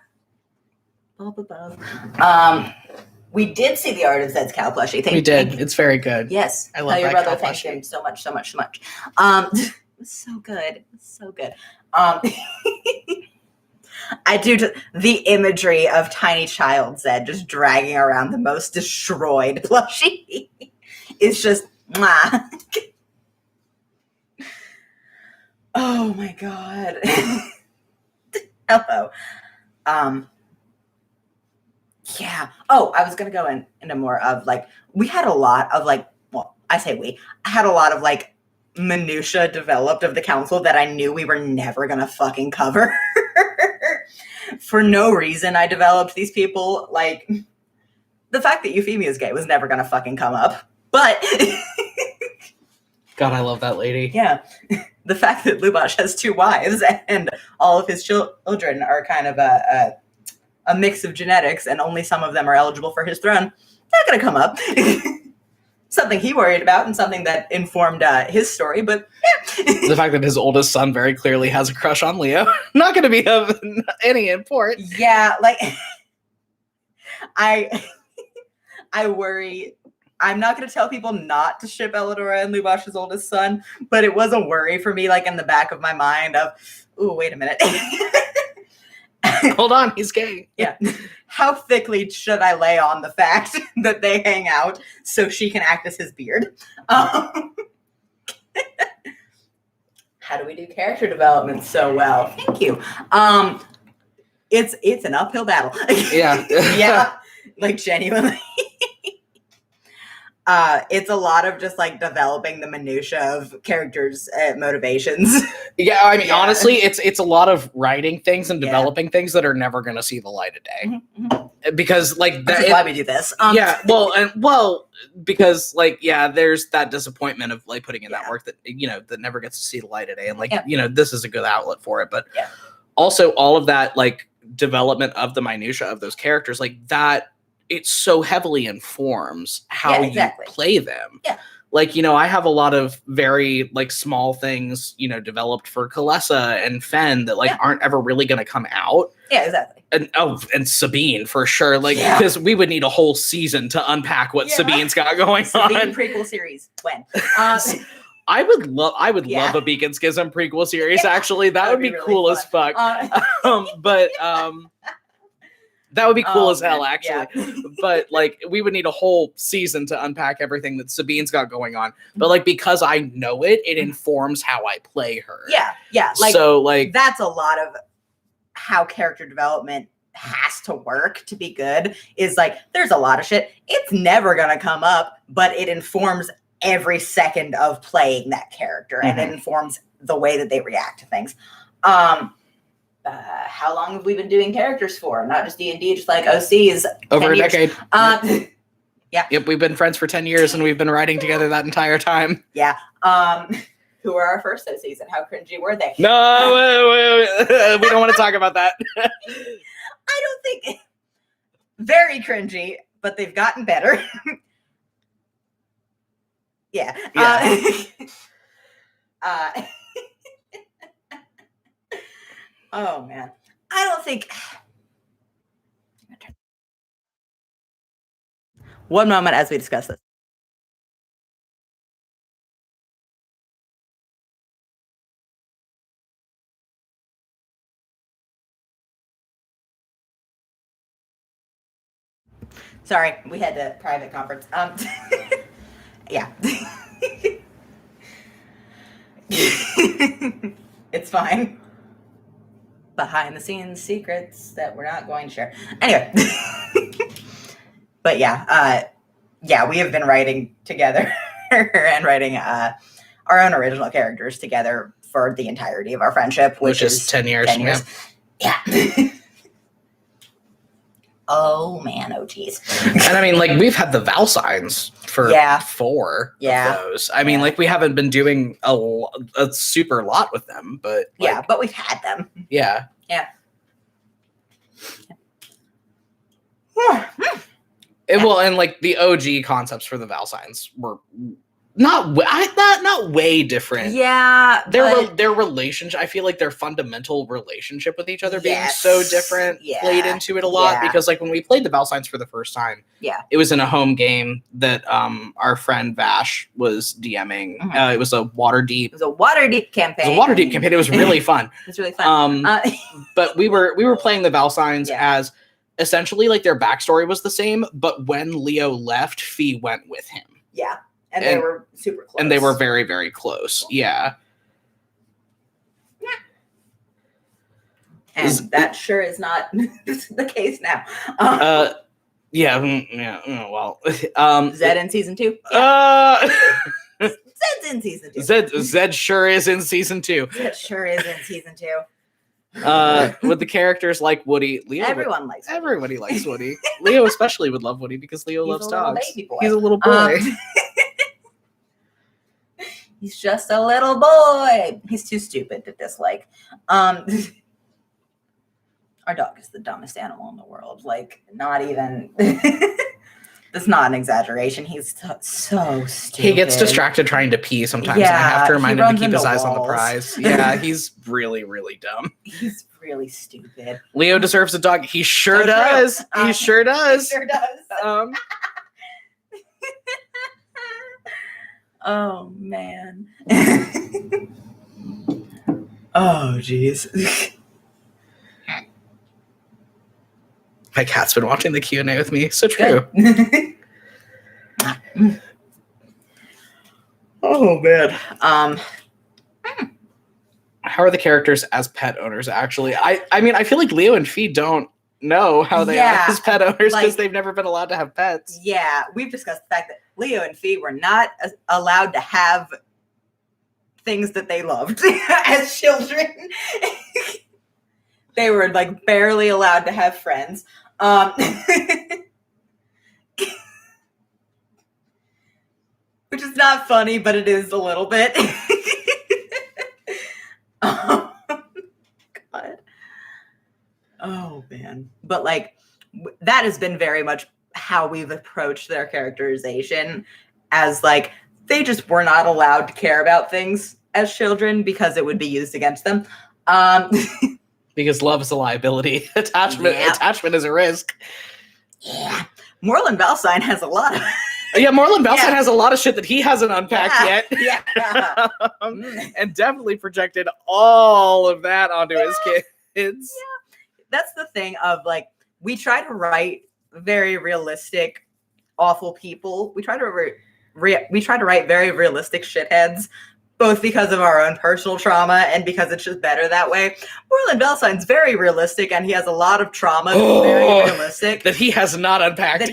We did see the art of Zed's cow plushie. We did. It's very good. Yes. I love Tell your that brother cow thank plushie. him so much. It was so good. It was so good. I do the imagery of tiny child Zed just dragging around the most destroyed plushie is just mwah. Oh my god. Hello. Yeah. Oh, I was gonna go into more of like we had a lot of like I had a lot of like minutia developed of the council that I knew we were never gonna fucking cover. For no reason, I developed these people like the fact that Euphemia is gay was never gonna fucking come up. But God, I love that lady. Yeah. The fact that Lubosh has 2 wives and all of his children are kind of a mix of genetics and only some of them are eligible for his throne, not going to come up. Something he worried about and something that informed his story, but yeah. The fact that his oldest son very clearly has a crush on Leo, not going to be of any import. Yeah, like, I worry. I'm not going to tell people not to ship Elidora and Lubosh's oldest son, but it was a worry for me, like in the back of my mind of, ooh, wait a minute. Hold on, he's gay. Yeah. How thickly should I lay on the fact that they hang out so she can act as his beard? How do we do character development so well? Thank you. It's an uphill battle. Yeah. Yeah. Like genuinely. It's a lot of just like developing the minutia of characters' motivations. Yeah, I mean, honestly, it's a lot of writing things and developing things that are never going to see the light of day. Mm-hmm. Because like that's why we do this. Because like there's that disappointment of like putting in that work that that never gets to see the light of day, and like this is a good outlet for it. But also all of that like development of the minutia of those characters, like that. It so heavily informs how you play them. Yeah. Like, I have a lot of very like small things, developed for Kalessa and Fen that like aren't ever really going to come out. Yeah, exactly. And Sabine for sure. Like, because we would need a whole season to unpack what Sabine's got going Sabine on. prequel series. When? I would love a Beacon Schism prequel series. Actually, that would be really cool as fuck. That would be cool as hell, actually. Yeah. But, like, we would need a whole season to unpack everything that Sabine's got going on. But, like, because I know it informs how I play her. Yeah, yeah. Like, so, like... That's a lot of how character development has to work to be good. Is, like, there's a lot of shit. It's never going to come up, but it informs every second of playing that character. And it informs the way that they react to things. How long have we been doing characters for? Not just D&D, just like OCs. Over a decade. Yeah. Yep, we've been friends for 10 years and we've been writing together that entire time. Yeah. Who were our first OCs and how cringy were they? No, we don't want to talk about that. I don't think... Very cringy, but they've gotten better. Yeah. Oh, man. I don't think... One moment as we discuss this. Sorry, we had a private conference. Yeah. It's fine. Behind the scenes secrets that we're not going to share. Anyway. But yeah, we have been writing together and writing our own original characters together for the entirety of our friendship, which is 10 years. 10 years. Yeah. Oh man, oh geez. And I mean, like, we've had the Val signs for 4 of those. I mean, like, we haven't been doing a super lot with them, but like, but we've had them. Yeah. Well, and like the OG concepts for the Val signs were not way different. Yeah, their relationship. I feel like their fundamental relationship with each other being so different played into it a lot because, like, when we played the Val signs for the first time, it was in a home game that our friend Vash was DMing. It was a Waterdeep. It was a Waterdeep campaign. It was really fun. It was really fun. But we were playing the Val signs as essentially like their backstory was the same, but when Leo left, Fee went with him. Yeah. And they were super close. And they were very, very close. Yeah. And that sure is not the case now. Well. Zed in season 2? Zed's in season 2. Zed sure is in season 2. Zed sure is in season 2. With the characters like Woody, Leo. Everybody likes Woody. Leo especially would love Woody because Leo loves dogs. He's a little boy. He's just a little boy. He's too stupid to dislike. Our dog is the dumbest animal in the world. Like, not even. That's not an exaggeration. He's so stupid. He gets distracted trying to pee sometimes, and I have to remind him to keep his eyes on the prize. Yeah, he's really, really dumb. He's really stupid. Leo deserves a dog. He sure does. He sure does. He sure does. Oh, man. Oh, jeez. My cat's been watching the Q&A with me. So true. Oh, man. How are the characters as pet owners, actually? I mean, I feel like Leo and Fee don't know how they are as pet owners because they've never been allowed to have pets. Yeah, we've discussed the fact that Leo and Fee were not allowed to have things that they loved as children. They were, like, barely allowed to have friends. Which is not funny, but it is a little bit. Oh, God. Oh, man. But, like, that has been very much how we've approached their characterization as, like, they just were not allowed to care about things as children because it would be used against them. Because love is a liability. Attachment is a risk. Yeah. Moreland Valsine has a lot of... Moreland Valsine has a lot of shit that he hasn't unpacked yet. Yeah. And definitely projected all of that onto his kids. Yeah. That's the thing of, like, we try to write very realistic, awful people. We try to write very realistic shitheads, both because of our own personal trauma and because it's just better that way. Moreland Valsine's very realistic, and he has a lot of trauma that's very realistic. That he has not unpacked.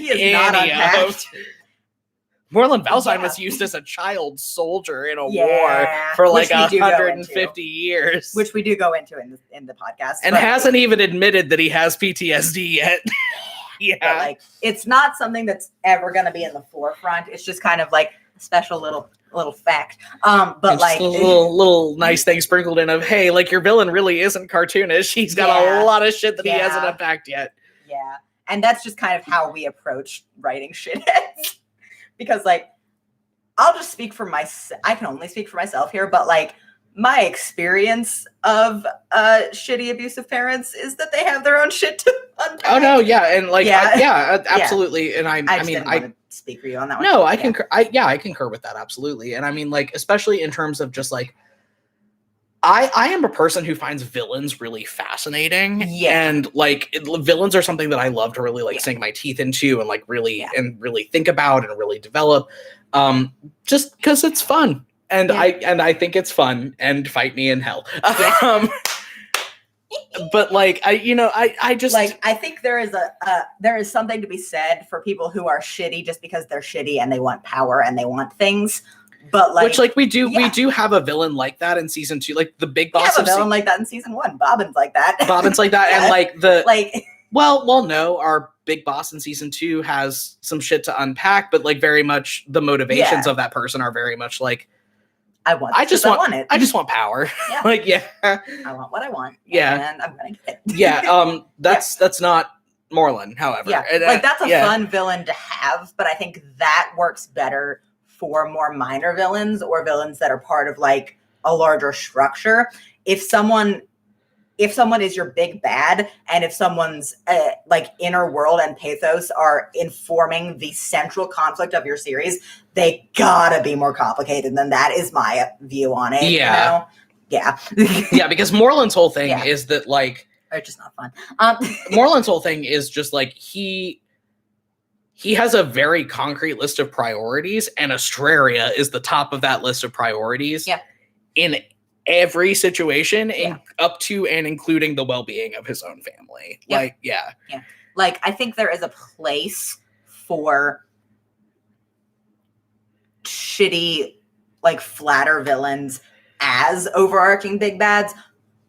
Moreland Valsine was used as a child soldier in a war for like 150 years. Which we do go into in the podcast. And hasn't even admitted that he has PTSD yet. But, like, it's not something that's ever going to be in the forefront. It's just kind of like a special little fact. But and like a little nice thing sprinkled in of, hey, like, your villain really isn't cartoonish. He's got a lot of shit that he hasn't unpacked yet. Yeah. And that's just kind of how we approach writing shitheads. Because, like, I'll just speak for myself. I can only speak for myself here, but, like, my experience of shitty abusive parents is that they have their own shit to unpack. Oh no, yeah, and like, absolutely. And I speak for you on that one. No, I concur. I concur with that absolutely. And I mean, like, especially in terms of just like I am a person who finds villains really fascinating. Yeah. And like villains are something that I love to really like sink my teeth into and like really think about and really develop. Just because it's fun. And I think it's fun, and fight me in hell. But like I just like, I think there is something to be said for people who are shitty just because they're shitty and they want power and they want things. But like, which like we do have a villain like that in season 2, like the big boss. We have a villain like that in season 1. Bobbin's like that. And like the like. Well, no, our big boss in season 2 has some shit to unpack, but like very much the motivations of that person are very much like, I just want power. Yeah. Like, I want what I want. Yeah. And I'm gonna get it. Yeah. That's not Moreland, however. Yeah. Like that's a fun villain to have, but I think that works better for more minor villains or villains that are part of like a larger structure. If someone is your big bad, and if someone's like inner world and pathos are informing the central conflict of your series, they gotta be more complicated than that, is my view on it. Yeah. You know? Yeah. Yeah, because Moreland's whole thing is that like, it's just not fun. Moreland's whole thing is just like he has a very concrete list of priorities, and Astraria is the top of that list of priorities. Yeah. In every situation, up to and including the well-being of his own family. Yeah. Like, yeah. Like, I think there is a place for shitty, like, flatter villains as overarching big bads,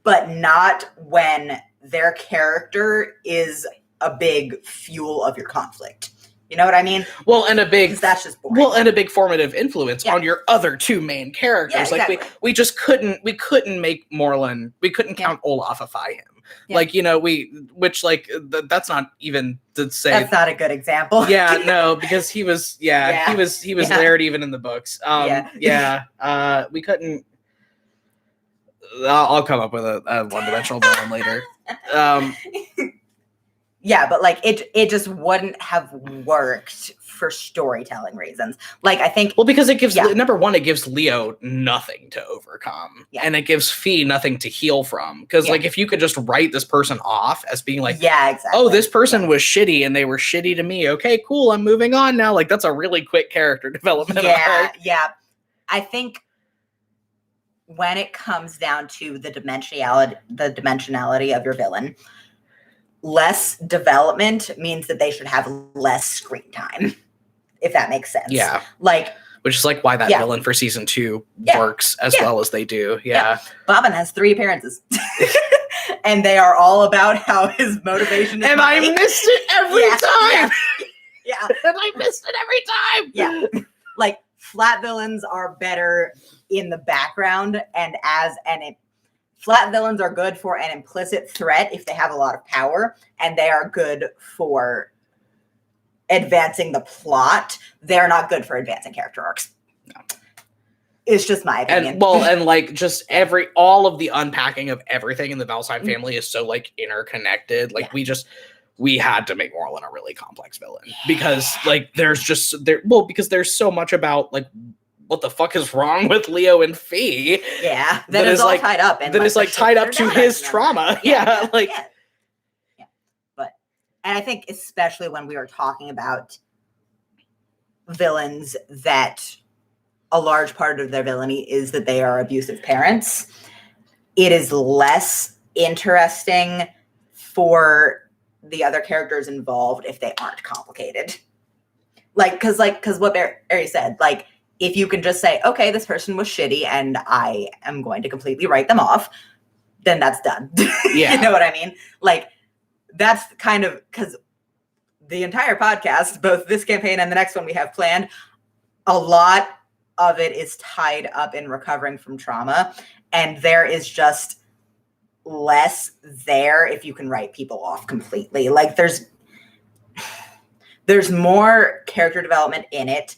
but not when their character is a big fuel of your conflict. You know what I mean? Well, and that's just boring. Well, and a big formative influence on your other two main characters. Yeah, exactly. Like we just couldn't make Moreland. We couldn't count Olafify him. Yeah. Like, that's not even to say. That's not a good example. Yeah, no, because he was layered even in the books. We couldn't. I'll come up with a one-dimensional villain later. Yeah, but like it just wouldn't have worked for storytelling reasons. Like, I think because it gives number one, it gives Leo nothing to overcome, and it gives Fee nothing to heal from. Because like if you could just write this person off as being like, exactly. Oh, this person was shitty and they were shitty to me. Okay, cool. I'm moving on now. Like that's a really quick character development. Yeah. I think when it comes down to the dimensionality of your villain, less development means that they should have less screen time, if that makes sense. Yeah. Like, which is like why that villain for season 2 works as well as they do. Yeah. Bobbin has 3 appearances. And they are all about how his motivation is. And I missed it every time. Yeah. And I missed it every time. Yeah. Like, flat villains are better in the background, and flat villains are good for an implicit threat if they have a lot of power, and they are good for advancing the plot. They're not good for advancing character arcs. No. It's just my opinion. And like just all of the unpacking of everything in the Valsheim family is so like interconnected. Like we had to make Moreland a really complex villain because like because there's so much about like what the fuck is wrong with Leo and Fee? Yeah, that is all like, tied up. And that is like tied up to his trauma. Yeah. But, and I think especially when we were talking about villains that a large part of their villainy is that they are abusive parents, it is less interesting for the other characters involved if they aren't complicated. Because what Barry said, like, if you can just say, okay, this person was shitty and I am going to completely write them off, then that's done. Yeah. You know what I mean? Like, that's kind of, because the entire podcast, both this campaign and the next one we have planned, a lot of it is tied up in recovering from trauma. And there is just less there if you can write people off completely. Like, there's more character development in it.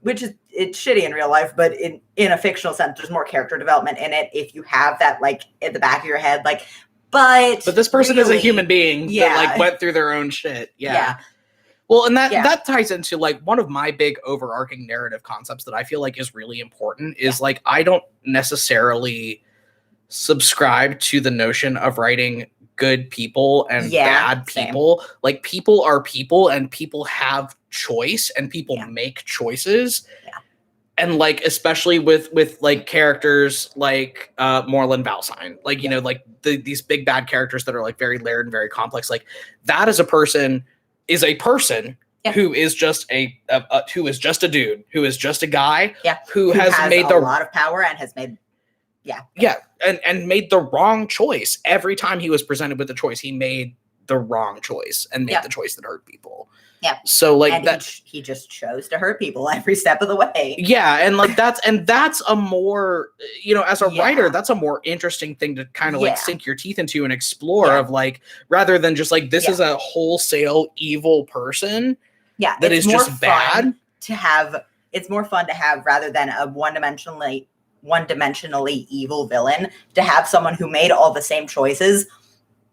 Which it's shitty in real life, but in a fictional sense, there's more character development in it if you have that like at the back of your head, like, but this person is a human being that like went through their own shit. Yeah. Well, and that ties into like one of my big overarching narrative concepts that I feel like is really important is like I don't necessarily subscribe to the notion of writing good people and bad people. Same. Like, people are people, and people have choice, and people make choices. Yeah. And like, especially with like characters like Moreland Valsine, like, you know, like these big bad characters that are like very layered and very complex, like that is a person who is just who is just a dude, who is just a guy who has made a lot of power and has made and made the wrong choice. Every time he was presented with a choice, he made the wrong choice and made the choice that hurt people. Yeah. So like and that he just chose to hurt people every step of the way. Yeah, and like that's a more, you know, as a writer, that's a more interesting thing to kind of like sink your teeth into and explore of like, rather than just like, this is a wholesale evil person that is just bad. It's more fun to have, rather than a one-dimensionally evil villain, to have someone who made all the same choices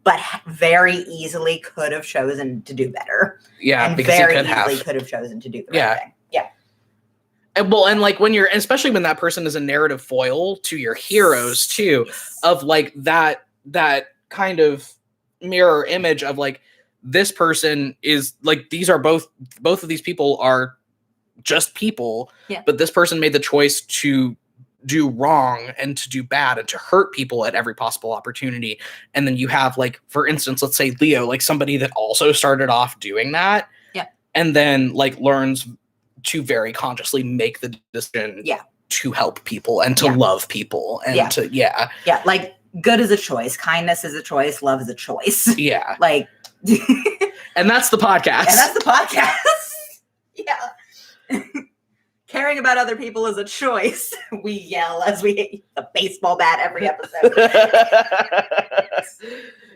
but very easily could have chosen to do better. Yeah, and because very he easily could have chosen to do the right thing. Yeah. And well, and like when you're, especially when that person is a narrative foil to your heroes too, of like that kind of mirror image of like, this person is like, these are both of these people are just people, but this person made the choice to do wrong and to do bad and to hurt people at every possible opportunity. And then you have, like, for instance, let's say Leo, like somebody that also started off doing that and then like learns to very consciously make the decision to help people and to love people and to like, good is a choice, kindness is a choice, love is a choice. Like and that's the podcast. Caring about other people is a choice. We yell as we hit the baseball bat every episode.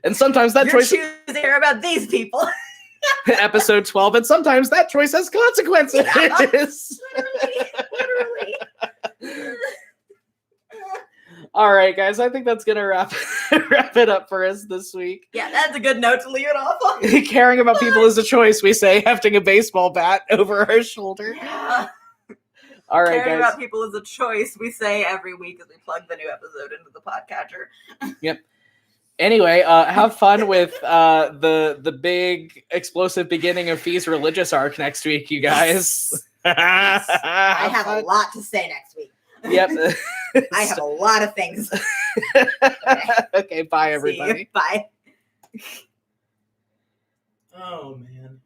And sometimes that choice... You're choosing to care about these people. Episode 12, and sometimes that choice has consequences. Literally. All right, guys, I think that's going to wrap it up for us this week. Yeah, that's a good note to leave it off on. Caring about people is a choice, we say, hefting a baseball bat over our shoulder. Yeah. All right, Caring guys. about people is a choice, we say every week as we plug the new episode into the podcatcher. Yep. Anyway, have fun with the big explosive beginning of Fee's religious arc next week, you guys. I have a lot to say next week. Yep. I have a lot of things. Okay, bye, everybody. Bye. Oh, man.